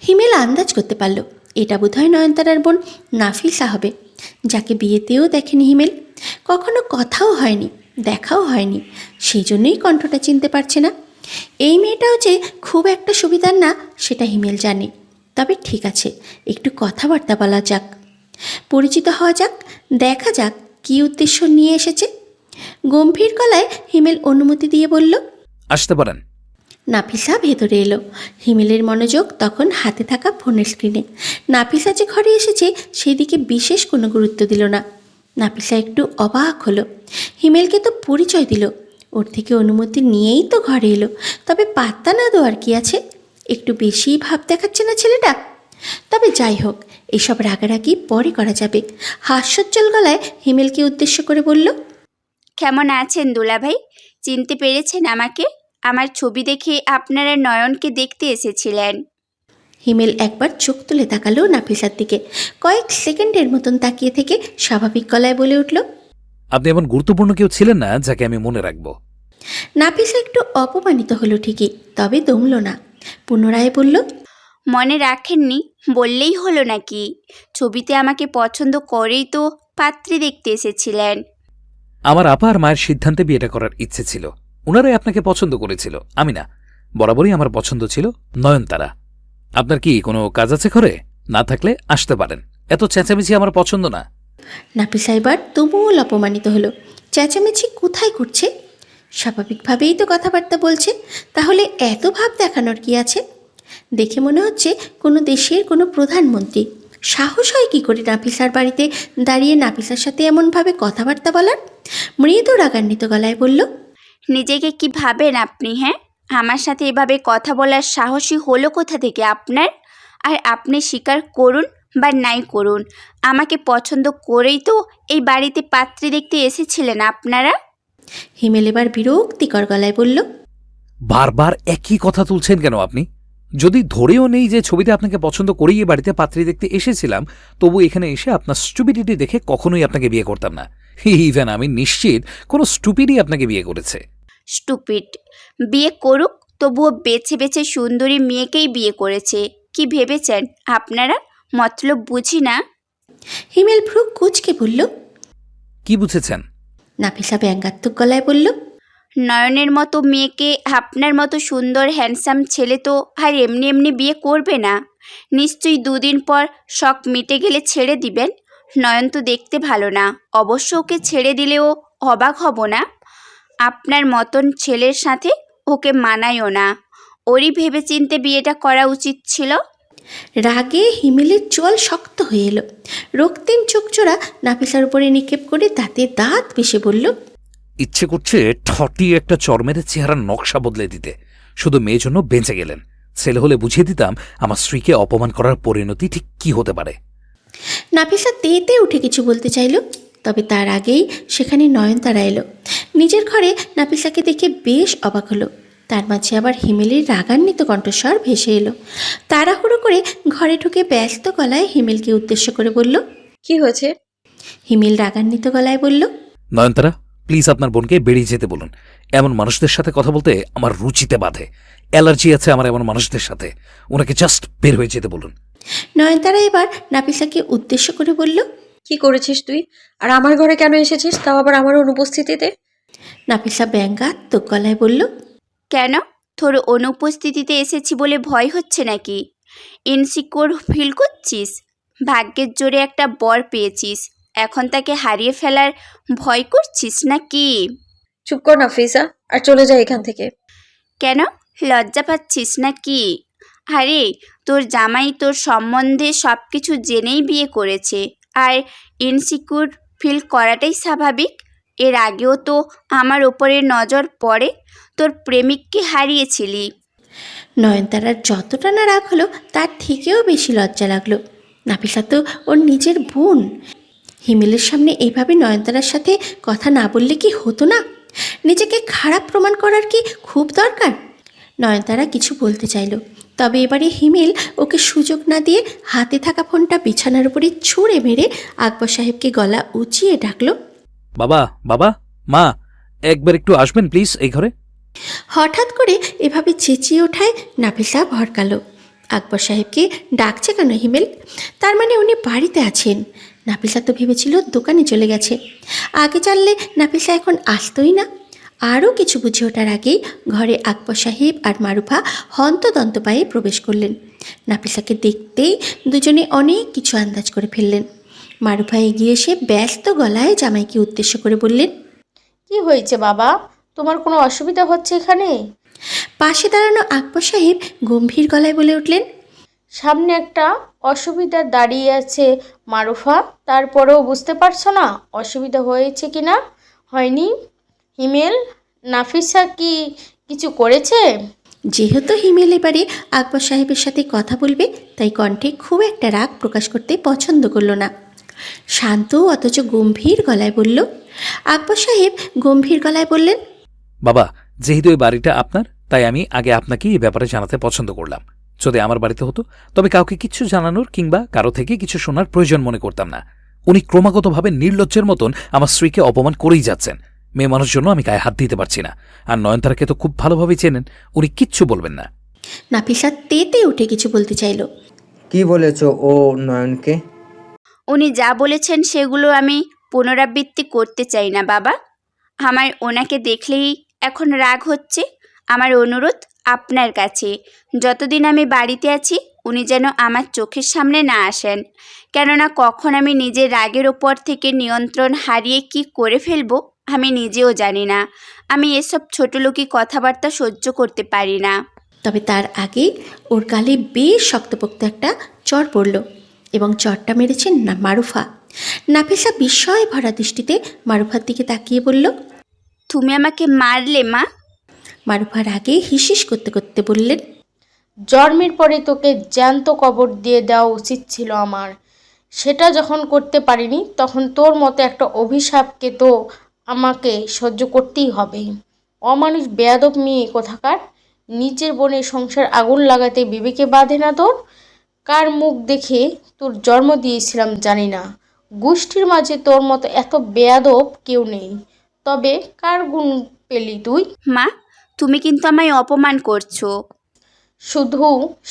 হিমেল আন্দাজ করতে পারল এটা বোধহয় নয়নতারার বোন নাফিসা হবে, যাকে বিয়েতেও দেখেনি হিমেল, কখনো কথাও হয়নি, দেখাও হয়নি, সেই জন্যই কণ্ঠটা চিনতে পারছে না। এই মেয়েটাও যে খুব একটা সুবিধার না সেটা হিমেল জানে। তবে ঠিক আছে, একটু কথাবার্তা বলা যাক, পরিচিত হওয়া যাক, দেখা যাক কী উদ্দেশ্য নিয়ে এসেছে। গম্ভীর গলায় হিমেল অনুমতি দিয়ে বলল, আসতে পারেন। নাফিসা ভেতরে এলো। হিমেলের মনোযোগ তখন হাতে থাকা ফোনের স্ক্রিনে। নাফিসা যে ঘরে এসেছে সেদিকে বিশেষ কোনো গুরুত্ব দিল না। নাফিসা একটু অবাক হলো। হিমেলকে তো পরিচয় দিল, ওর থেকে অনুমতি নিয়েই তো ঘরে এলো, তবে পাত্তা না দেওয়ার কি আছে? একটু বেশিই ভাব দেখাচ্ছে না ছেলেটা? তবে যাই হোক, এসব রাগারাগি পরে করা যাবে। হাস্যোজ্জ্বল গলায় হিমেলকে উদ্দেশ্য করে বলল, কেমন আছেন দুলাভাই? চিনতে পেরেছেন আমাকে? আমার ছবি দেখে আপনারা নয়নকে দেখতে এসেছিলেন। হিমেল একবার চোখ তুলে তাকালো নাফিসার দিকে, কয়েক সেকেন্ডের মতন তাকিয়ে থেকে স্বাভাবিক গলায় বলে উঠল, আপনি এমন গুরুত্বপূর্ণ কেউ ছিলেন না যাকে আমি মনে রাখবো। নাফিসা একটু অপমানিত হলো ঠিকই, তবে দমল না। পুনরায় বলল, মনে রাখেননি বললেই হলো নাকি? ছবিতে আমাকে পছন্দ করেই তো পাত্রী দেখতে এসেছিলেন। আমার আপা আর মায়ের সিদ্ধান্তে বিয়েটা করার ইচ্ছে ছিল, ওনারাই আপনাকে পছন্দ করেছিল, আমি না। বরাবরই আমার পছন্দ ছিল নয়নতারা। আপনার কি কোনো কাজ আছে ঘরে? না থাকলে আসতে পারেন, এত চেঁচামেচি আমার পছন্দ না। নাফিসা এবার তুমুল অপমানিত হলো। চেঁচামেচি কোথায় করছে? স্বাভাবিকভাবেই তো কথাবার্তা বলছে, তাহলে এত ভাব দেখানোর কি আছে? দেখে মনে হচ্ছে কোনো দেশের কোনো প্রধানমন্ত্রী। সাহস হয় কী করে নাফিসার বাড়িতে দাঁড়িয়ে নাফিসার সাথে এমনভাবে কথাবার্তা বলার? মৃদু রাগান্বিত গলায় বলল, নিজেকে কি ভাবেন আপনি? হ্যাঁ, আমার সাথে এভাবে কথা বলার সাহসী হলো কোথা থেকে আপনার? আর আপনি স্বীকার করুন বা নাই করুন, আমাকে পছন্দ করেই তো এই বাড়িতে পাত্রী দেখতে এসেছিলেন আপনারা। হিমেল এবার বিরক্তিকর গলায় বলল, বারবার একই কথা তুলছেন কেন আপনি? যদি ধরেও নেই যে ছবিতে আপনাকে পছন্দ করেই এ বাড়িতে পাত্রী দেখতে এসেছিলাম, তবু এখানে এসে আপনার স্টুপিডিটি দেখে কখনোই আপনাকে বিয়ে করতাম না। ইভেন আমি নিশ্চিত কোনো স্টুপিডই আপনাকে বিয়ে করেছে। স্টুপিড বিয়ে করুক, তবুও বেছে বেছে সুন্দরী মেয়েকেই বিয়ে করেছে। কি ভেবেছেন আপনারা? মতলব বুঝি না। হিমেল ভ্রু কুঁচকে বলল। কি বুঝেছেন? নাফিসা ব্যঙ্গাত্মক গলায় বলল, নয়নের মতো মেয়েকে আপনার মতো সুন্দর হ্যান্ডসাম ছেলে তো আর এমনি এমনি বিয়ে করবে না। নিশ্চয়ই 2 দিন পর শখ মিটে গেলে ছেড়ে দিবেন। নয়ন তো দেখতে ভালো না, অবশ্য ওকে ছেড়ে দিলেও অবাক হব না। আপনার মতন ছেলের সাথে ওকে মানায়ও না। ওরই ভেবেচিন্তে বিয়েটা করা উচিত ছিল। রাগে হিমেলের চোয়াল শক্ত হয়ে এলো। রক্তিম চোখজোড়া নাফিসার উপরে নিক্ষেপ করে দাঁতে দাঁত পিষে বলল, ইচ্ছে করছে ঠটি একটা চর মেরে চেহারার নকশা বদলে দিতে। শুধু মেয়ের জন্য বেঁচে গেলেন, ছেলে হলে বুঝিয়ে দিতাম আমার স্ত্রীকে অপমান করার পরিণতি ঠিক কি হতে পারে। নাফিসা তেতে উঠে কিছু বলতে চাইল, তবে তার আগেই সেখানে নয়নতারা এলো। নিজের ঘরে নাফিসাকে দেখে বেশ অবাক হলো। তার মাঝে আবার হিমেলের রাগান্বিত কণ্ঠস্বর ভেসে এলো। তাড়াহুড়ো করে ঘরে ঢুকে ব্যস্ত গলায় হিমেলকে উদ্দেশ্য করে বলল। কি হয়েছে? হিমেল রাগান্বিত গলায় বলল, নয়নতারা, প্লিজ আপনার বোনকে বেরিয়ে যেতে বলুন। এমন মানুষদের সাথে কথা বলতে আমার রুচিতে বাধে। অ্যালার্জি আছে আমার এমন মানুষদের সাথে। ওনাকে জাস্ট বের হয়ে যেতে বলুন। নয়নতারা এবার নাফিসাকে উদ্দেশ্য করে বলল। কি করেছিস তুই? আর আমার ঘরে কেন এসেছিস, তাও আবার আমার অনুপস্থিতিতে? নাফিসা ব্যঙ্গাত্মক গলায় বলল, কেন, তোর অনুপস্থিতিতে এসেছি বলে ভয় হচ্ছে নাকি? ইনসিকিউর ফিল করছিস? ভাগ্যের জোরে একটা বর পেয়েছিস, এখন তাকে হারিয়ে ফেলার ভয় করছিস নাকি? চুপ কর নাফিসা, আর চলে যা এখান থেকে। কেন, লজ্জা পাচ্ছিস নাকি? আরে, তোর জামাই তোর সম্বন্ধে সব কিছু জেনেই বিয়ে করেছে, আর ইনসিকিউর ফিল করাটাই স্বাভাবিক। এর আগেও তো আমার ওপরে নজর পড়ে, তোর প্রেমিককে হারিয়েছিলি। নয়নতারার যতটা না রাগ হলো তার থেকেও বেশি লজ্জা লাগলো। নাফিসা তো ওর নিজের বোন। হিমেলের সামনে এইভাবে নয়নতারার সাথে কথা না বললে কি হতো না? নিজেকে খারাপ প্রমাণ করার কি খুব দরকার? নয়নতারা কিছু বলতে চাইল, তবে এবারে হিমেল ওকে সুযোগ না দিয়ে হাতে থাকা ফোনটা বিছানার উপরে ছুঁড়ে মেরে আকবর সাহেবকে গলা উঁচিয়ে ডাকলো। বাবা, বাবা, মা, একবার একটু আসবেন প্লিজ এই ঘরে। হঠাৎ করে এভাবে চেঁচিয়ে ওঠায় নাফিসা ভড়কালো। আকবর সাহেবকে ডাকছে কেন হিমেল? তার মানে উনি বাড়িতে আছেন। নাফিসা তো ভেবেছিল দোকানে চলে গেছে। আগে জানলে নাফিসা এখন আসতোই না। আরও কিছু বুঝে ওঠার আগেই ঘরে আকবর সাহেব আর মারুফা হন্তদন্ত পায়ে প্রবেশ করলেন। নাফিসাকে দেখতেই দুজনে অনেক কিছু আন্দাজ করে ফেললেন। মারুফা এগিয়ে এসে ব্যস্ত গলায় জামাইকে উদ্দেশ্য করে বললেন, কি হয়েছে বাবা, তোমার কোনো অসুবিধা হচ্ছে এখানে? পাশে দাঁড়ানো আকবর সাহেব গম্ভীর গলায় বলে উঠলেন, সামনে একটা অসুবিধা দাঁড়িয়ে আছে মারুফা, তারপরেও বুঝতে পারছো না অসুবিধা হয়েছে কি না? হয়নি? হিমেল, নাফিসা কি কিছু করেছে? যেহেতু হিমেল এবারে আকবর সাহেবের সাথে কথা বলবে, তাই কণ্ঠে খুব একটা রাগ প্রকাশ করতে পছন্দ করল না। শান্ত অথচ গম্ভীর গলায় বলল। আকবর সাহেব গম্ভীর গলায় বললেন, বাবা, যেহেতু এই বাড়িটা আপনার, তাই আমি আগে আপনাকে এই ব্যাপারে জানাতে পছন্দ করলাম। যদি আমার বাড়িতে হতো তবে কাউকে কিছু জানানোর কিংবা কারো থেকে কিছু শোনার প্রয়োজন মনে করতাম না। উনি ক্রমাগতভাবে নির্লজ্জের মতন আমার স্ত্রীকে অপমান করেই যাচ্ছেন। মেয়ে মানুষ জন্য আমি গায়ে হাত দিতে পারছি না। আর নয়নতারাকে তো খুব ভালোভাবেই চেনেন, উনি কিচ্ছু বলবেন না। নাফিসা তেতে উঠে কিছু বলতে চাইল। কি বলেছ ও নয়নকে? উনি যা বলেছেন সেগুলো আমি পুনরাবৃত্তি করতে চাই না বাবা। আমার ওনাকে দেখলেই এখন রাগ হচ্ছে। আমার অনুরোধ আপনার কাছে, যতদিন আমি বাড়িতে আছি উনি যেন আমার চোখের সামনে না আসেন। কেননা কখন আমি নিজের রাগের ওপর থেকে নিয়ন্ত্রণ হারিয়ে কি করে ফেলবো আমি নিজেও জানি না। আমি এসব ছোটলোকি কথাবার্তা সহ্য করতে পারি না। তবে তার আগে ওর গালে বেশ শক্তপোক্ত একটা চড় পড়ল এবং চড়টা মেরেছেন না মারুফা। নাফিসা বিস্ময় ভরা দৃষ্টিতে মারুফার দিকে তাকিয়ে বলল, তুমি আমাকে মারলে মা? মারুফার আগে হিসিস করতে করতে বললেন, জন্মের পরে তোকে জ্যান্ত কবর দিয়ে দেওয়া উচিত ছিল আমার। সেটা যখন করতে পারিনি, তখন তোর মতো একটা অভিশাপকে তো আমাকে সহ্য করতেই হবে। অমানুষ বেয়াদব মেয়ে কোথাকার। নিজের বোনের সংসার আগুন লাগাতে বিবেকে বাঁধে না তোর? কার মুখ দেখে তোর জন্ম দিয়েছিলাম জানি না। গোষ্ঠীর মাঝে তোর মতো এত বেয়াদব কেউ নেই। তবে কার গুণ পেলি তুই? মা, তুমি কিন্তু আমায় অপমান করছো। শুধু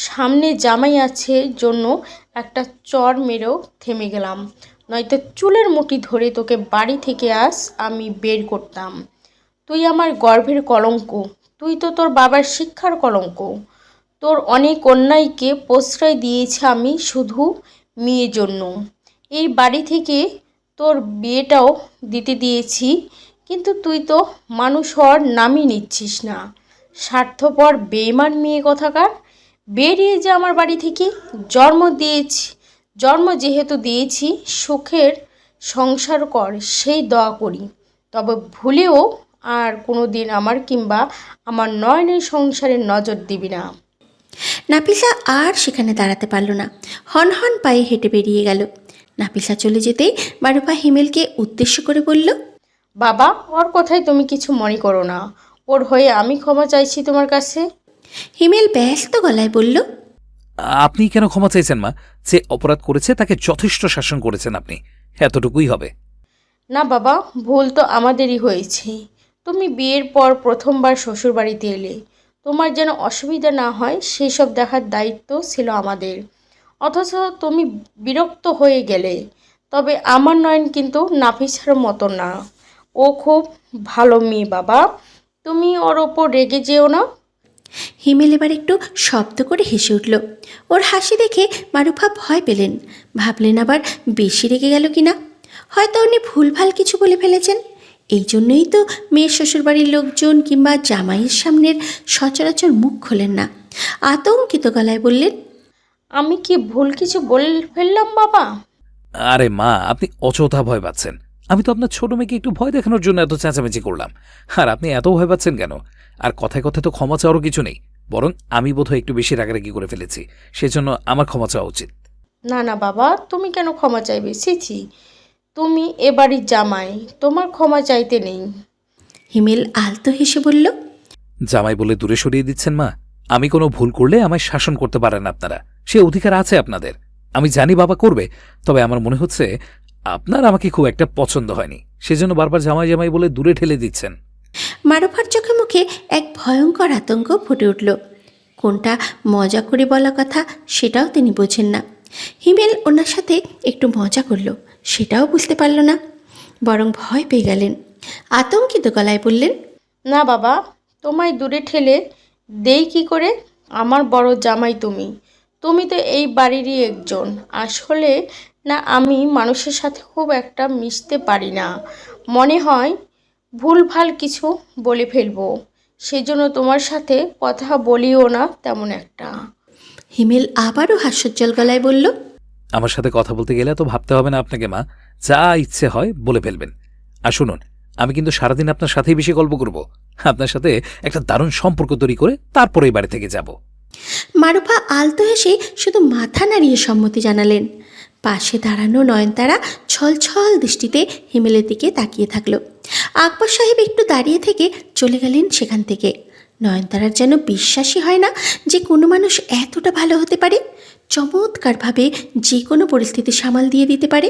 সামনে জামাই আছে জন্য একটা চড় মেরেও থেমে গেলাম, নয়তো চুলের মুঠি ধরে তোকে বাড়ি থেকে আমি বের করতাম। তুই আমার গর্ভের কলঙ্ক, তুই তো তোর বাবার শিক্ষার কলঙ্ক। তোর অনেক অন্যায়কে প্রশ্রয় দিয়েছি আমি শুধু মেয়ের জন্য। এই বাড়ি থেকে তোর বিয়েটাও দিতে দিয়েছি, কিন্তু তুই তো মানুষ হওয়ার নামই নিচ্ছিস না। স্বার্থপর বেইমান মেয়ে কথাকার, বেরিয়ে যা আমার বাড়ি থেকে। জন্ম যেহেতু দিয়েছি, সুখের সংসার কর সেই দোয়া করি। তবে ভুলেও আর কোনো দিন আমার কিংবা আমার নয়নের সংসারে নজর দিবি না। নাফিসা আর সেখানে দাঁড়াতে পারল না, হন হন পায়ে হেঁটে বেরিয়ে গেল। নাফিসা চলে যেতেই মারুফা হিমেলকে উদ্দেশ্য করে বলল, বাবা, ওর কথায় তুমি কিছু মনে করো না। ওর হয়ে আমি ক্ষমা চাইছি তোমার কাছে। হিমেল ব্যস্ত গলায় বলল, আপনি কেন ক্ষমা চাইছেন মা? যে অপরাধ করেছে তাকে যথেষ্ট শাসন করেছেন আপনি, এতটুকুই হবে। না বাবা, ভুল তো আমাদেরই হয়েছে। তুমি বিয়ের পর প্রথমবার শ্বশুরবাড়িতে এলে, তোমার যেন অসুবিধা না হয় সেই সব দেখার দায়িত্ব ছিল আমাদের। অথচ তুমি বিরক্ত হয়ে গেলে। তবে আমার নয়ন কিন্তু নাফিসার মতো না। ও খুব ভালো মেয়ে বাবা, তুমি ওর ওপর রেগে যেও না। হিমেল এবার একটু শব্দ করে হেসে উঠল। ওর হাসি দেখে মারুফা ভয় পেলেন, ভাবলেন আবার বেশি রেগে গেল কিনা। হয়তো উনি ভুলভাল কিছু বলে ফেলেছেন। এই জন্যই তো মেয়ের শ্বশুরবাড়ির লোকজন কিংবা জামাইয়ের সামনের সচরাচর মুখ খোলেন না। আতঙ্কিত গলায় বললেন, আমি কি ভুল কিছু বলে ফেললাম বাবা? আরে মা, আপনি অযথা ভয় পাচ্ছেন। আমি তো আপনার ছোট মেয়েকে একটু ভয় দেখানোর জন্য এত চেঁচামেচি করলাম, আর আপনি এত ভয় পাচ্ছেন কেন? আর কথায় কথায় তো ক্ষমা চাওয়ারও কিছু নেই, বরং আমি বোধহয় একটু বেশি রাগারাগি করে ফেলেছি, সেজন্য আমার ক্ষমা চাওয়া উচিত। না না বাবা, তুমি কেন ক্ষমা চাইবে? ছি, তুমি এ বাড়ির জামাই, তোমার ক্ষমা চাইতে নেই। হিমেল আলতো হেসে বলল, জামাই বলে দূরে সরিয়ে দিচ্ছেন মা? আমি কোনো ভুল করলে আমায় শাসন করতে পারেন আপনারা, সে অধিকার আছে আপনাদের। আমি জানি বাবা করবে, তবে আমার মনে হচ্ছে আপনার আমাকে খুব একটা পছন্দ হয়নি, সেজন্য বারবার জামাই জামাই বলে দূরে ঠেলে দিচ্ছেন। মারুফার চোখে মুখে এক ভয়ঙ্কর আতঙ্ক ফুটে উঠল। কোনটা মজা করে বলা কথা সেটাও তিনি বোঝেন না। হিমেল ওনার সাথে একটু মজা করল সেটাও বুঝতে পারল না, বরং ভয় পেয়ে গেলেন। আতঙ্কিত গলায় বললেন, না বাবা, তোমায় দূরে ঠেলে দেই কি করে? আমার বড় জামাই তুমি, তুমি তো এই বাড়িরই একজন। আসলে না, আমি মানুষের সাথে খুব একটা মিশতে পারি না, মনে হয় ভুলভাল কিছু বলে ফেলবো, সেজন্য তোমার সাথে কথা বলিও না তেমন একটা। হিমেল আবারও হাস্যোজ্জ্বল গলায় বলল, আমার সাথে কথা বলতে গেলে তো ভাবতে হবে না আপনাকে মা, যা ইচ্ছে হয় বলে ফেলবেন। আর শুনুন, আমি কিন্তু সারাদিন আপনার সাথেই বেশি গল্প করব, আপনার সাথে একটা দারুণ সম্পর্ক তৈরি করে তারপরে এই বাড়ি থেকে যাব। মারুফা আলতো হেসে শুধু মাথা নাড়িয়ে সম্মতি জানালেন। পাশে দাঁড়ানো নয়নতারা ছলছল দৃষ্টিতে হিমেলের দিকে তাকিয়ে থাকলো। আকবর সাহেব একটু দাঁড়িয়ে থেকে চলে গেলেন সেখান থেকে। নয়নতারার যেন বিশ্বাসই হয় না যে কোনো মানুষ এতটা ভালো হতে পারে, চমৎকারভাবে যে কোনো পরিস্থিতি সামাল দিয়ে দিতে পারে।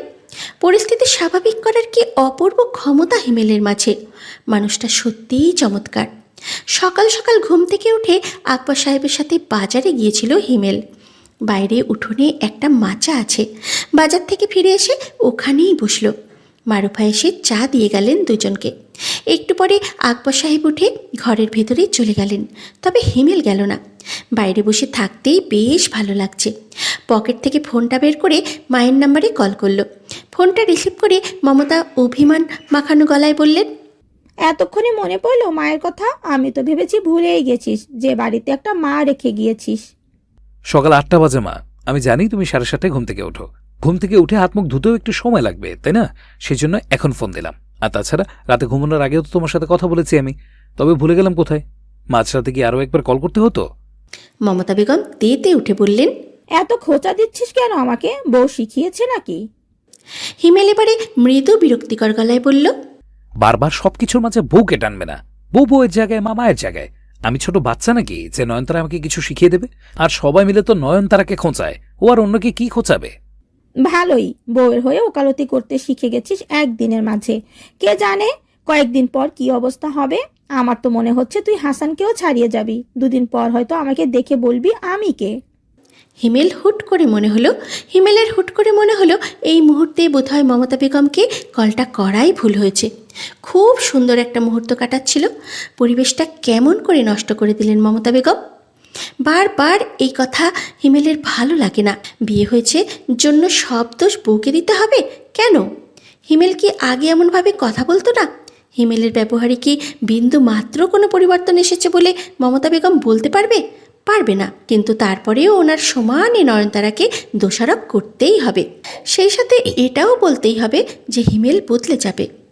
পরিস্থিতি স্বাভাবিক করার কি অপূর্ব ক্ষমতা হিমেলের মাঝে। মানুষটা সত্যিই চমৎকার। সকাল সকাল ঘুম থেকে উঠে আকবর সাহেবের সাথে বাজারে গিয়েছিল হিমেল। বাইরে উঠোনে একটা মাচা আছে, বাজার থেকে ফিরে এসে ওখানেই বসলো। মারুফা এসে চা দিয়ে গেলেন দুজনকে। একটু পরে আকবর সাহেব উঠে ঘরের ভেতরে চলে গেলেন, তবে হিমেল গেল না। বাইরে বসে থাকতেই বেশ ভালো লাগছে। পকেট থেকে ফোনটা বের করে মায়ের নাম্বারে কল করলো। ফোনটা রিসিভ করে মমতা অভিমান মাখানো গলায় বললেন, এতক্ষণে মনে পড়লো মায়ের কথা? আমি তো ভেবেছি ভুলেই গেছিস যে বাড়িতে একটা মা রেখে গিয়েছিস। সকাল 8টা বাজে মা, আমি জানি তুমি 7:30 ঘুম থেকে ওঠো। ঘুম থেকে উঠে হাত মুখ ধুতেও একটু সময় লাগবে, তাই না? সেই জন্য এখন ফোন দিলাম। আর তাছাড়া রাতে ঘুমানোর আগেও তো তোমার সাথে কথা বলেছি আমি, তবে ভুলে গেলাম কোথায়। মাঝরাতে কি আরও একবার কল করতে হতো? মমতা বেগম তেতে উঠে বললেন, এত খোঁচা দিচ্ছিস কেন আমাকে? বউ শিখিয়েছে নাকি? হিমেল এবারে মৃদু বিরক্তিকর গলায় বলল, বারবার সবকিছুর মাঝে বউকে টানবে না। বউ বউয়ের জায়গায়, মা মায়ের জায়গায়। আমি ছোট বাচ্চা নাকি যে নয়নতারা আমাকে কিছু শিখিয়ে দেবে? আর সবাই মিলে তো নয়নতারাকে খোঁচায়, ও আর অন্যকে কি খোঁচাবে? ভালোই, বউয়ের হয়ে ওকালতি করতে শিখে গেছিস একদিনের মাঝে। কে জানে কয়েকদিন পর কি অবস্থা হবে। আমার তো মনে হচ্ছে তুই হাসানকেও ছাড়িয়ে যাবি। দুদিন পর হয়তো আমাকে দেখে বলবি আমি কে। হিমেলের হুট করে মনে হলো এই মুহূর্তে বোধহয় মমতা বেগমকে কলটা করাই ভুল হয়েছে। খুব সুন্দর একটা মুহূর্ত কাটাচ্ছিল, পরিবেশটা কেমন করে নষ্ট করে দিলেন মমতা বেগম। বারবার এই কথা হিমেলের ভালো লাগে না। বিয়ে হয়েছে জন্য সব দোষ বউকে দিতে হবে কেন? হিমেল কি আগে এমনভাবে কথা বলতো না? হিমেলের ব্যবহারে কি বিন্দু মাত্র কোনো পরিবর্তন এসেছে বলে মমতা বেগম বলতে পারবে? পারবে না। কিন্তু তারপরেও ওনার সমানে নয়নতারাকে দোষারোপ করতেই হবে। সেই সাথে এটাও বলতেই হবে যে হিমেল বদলে যাবে।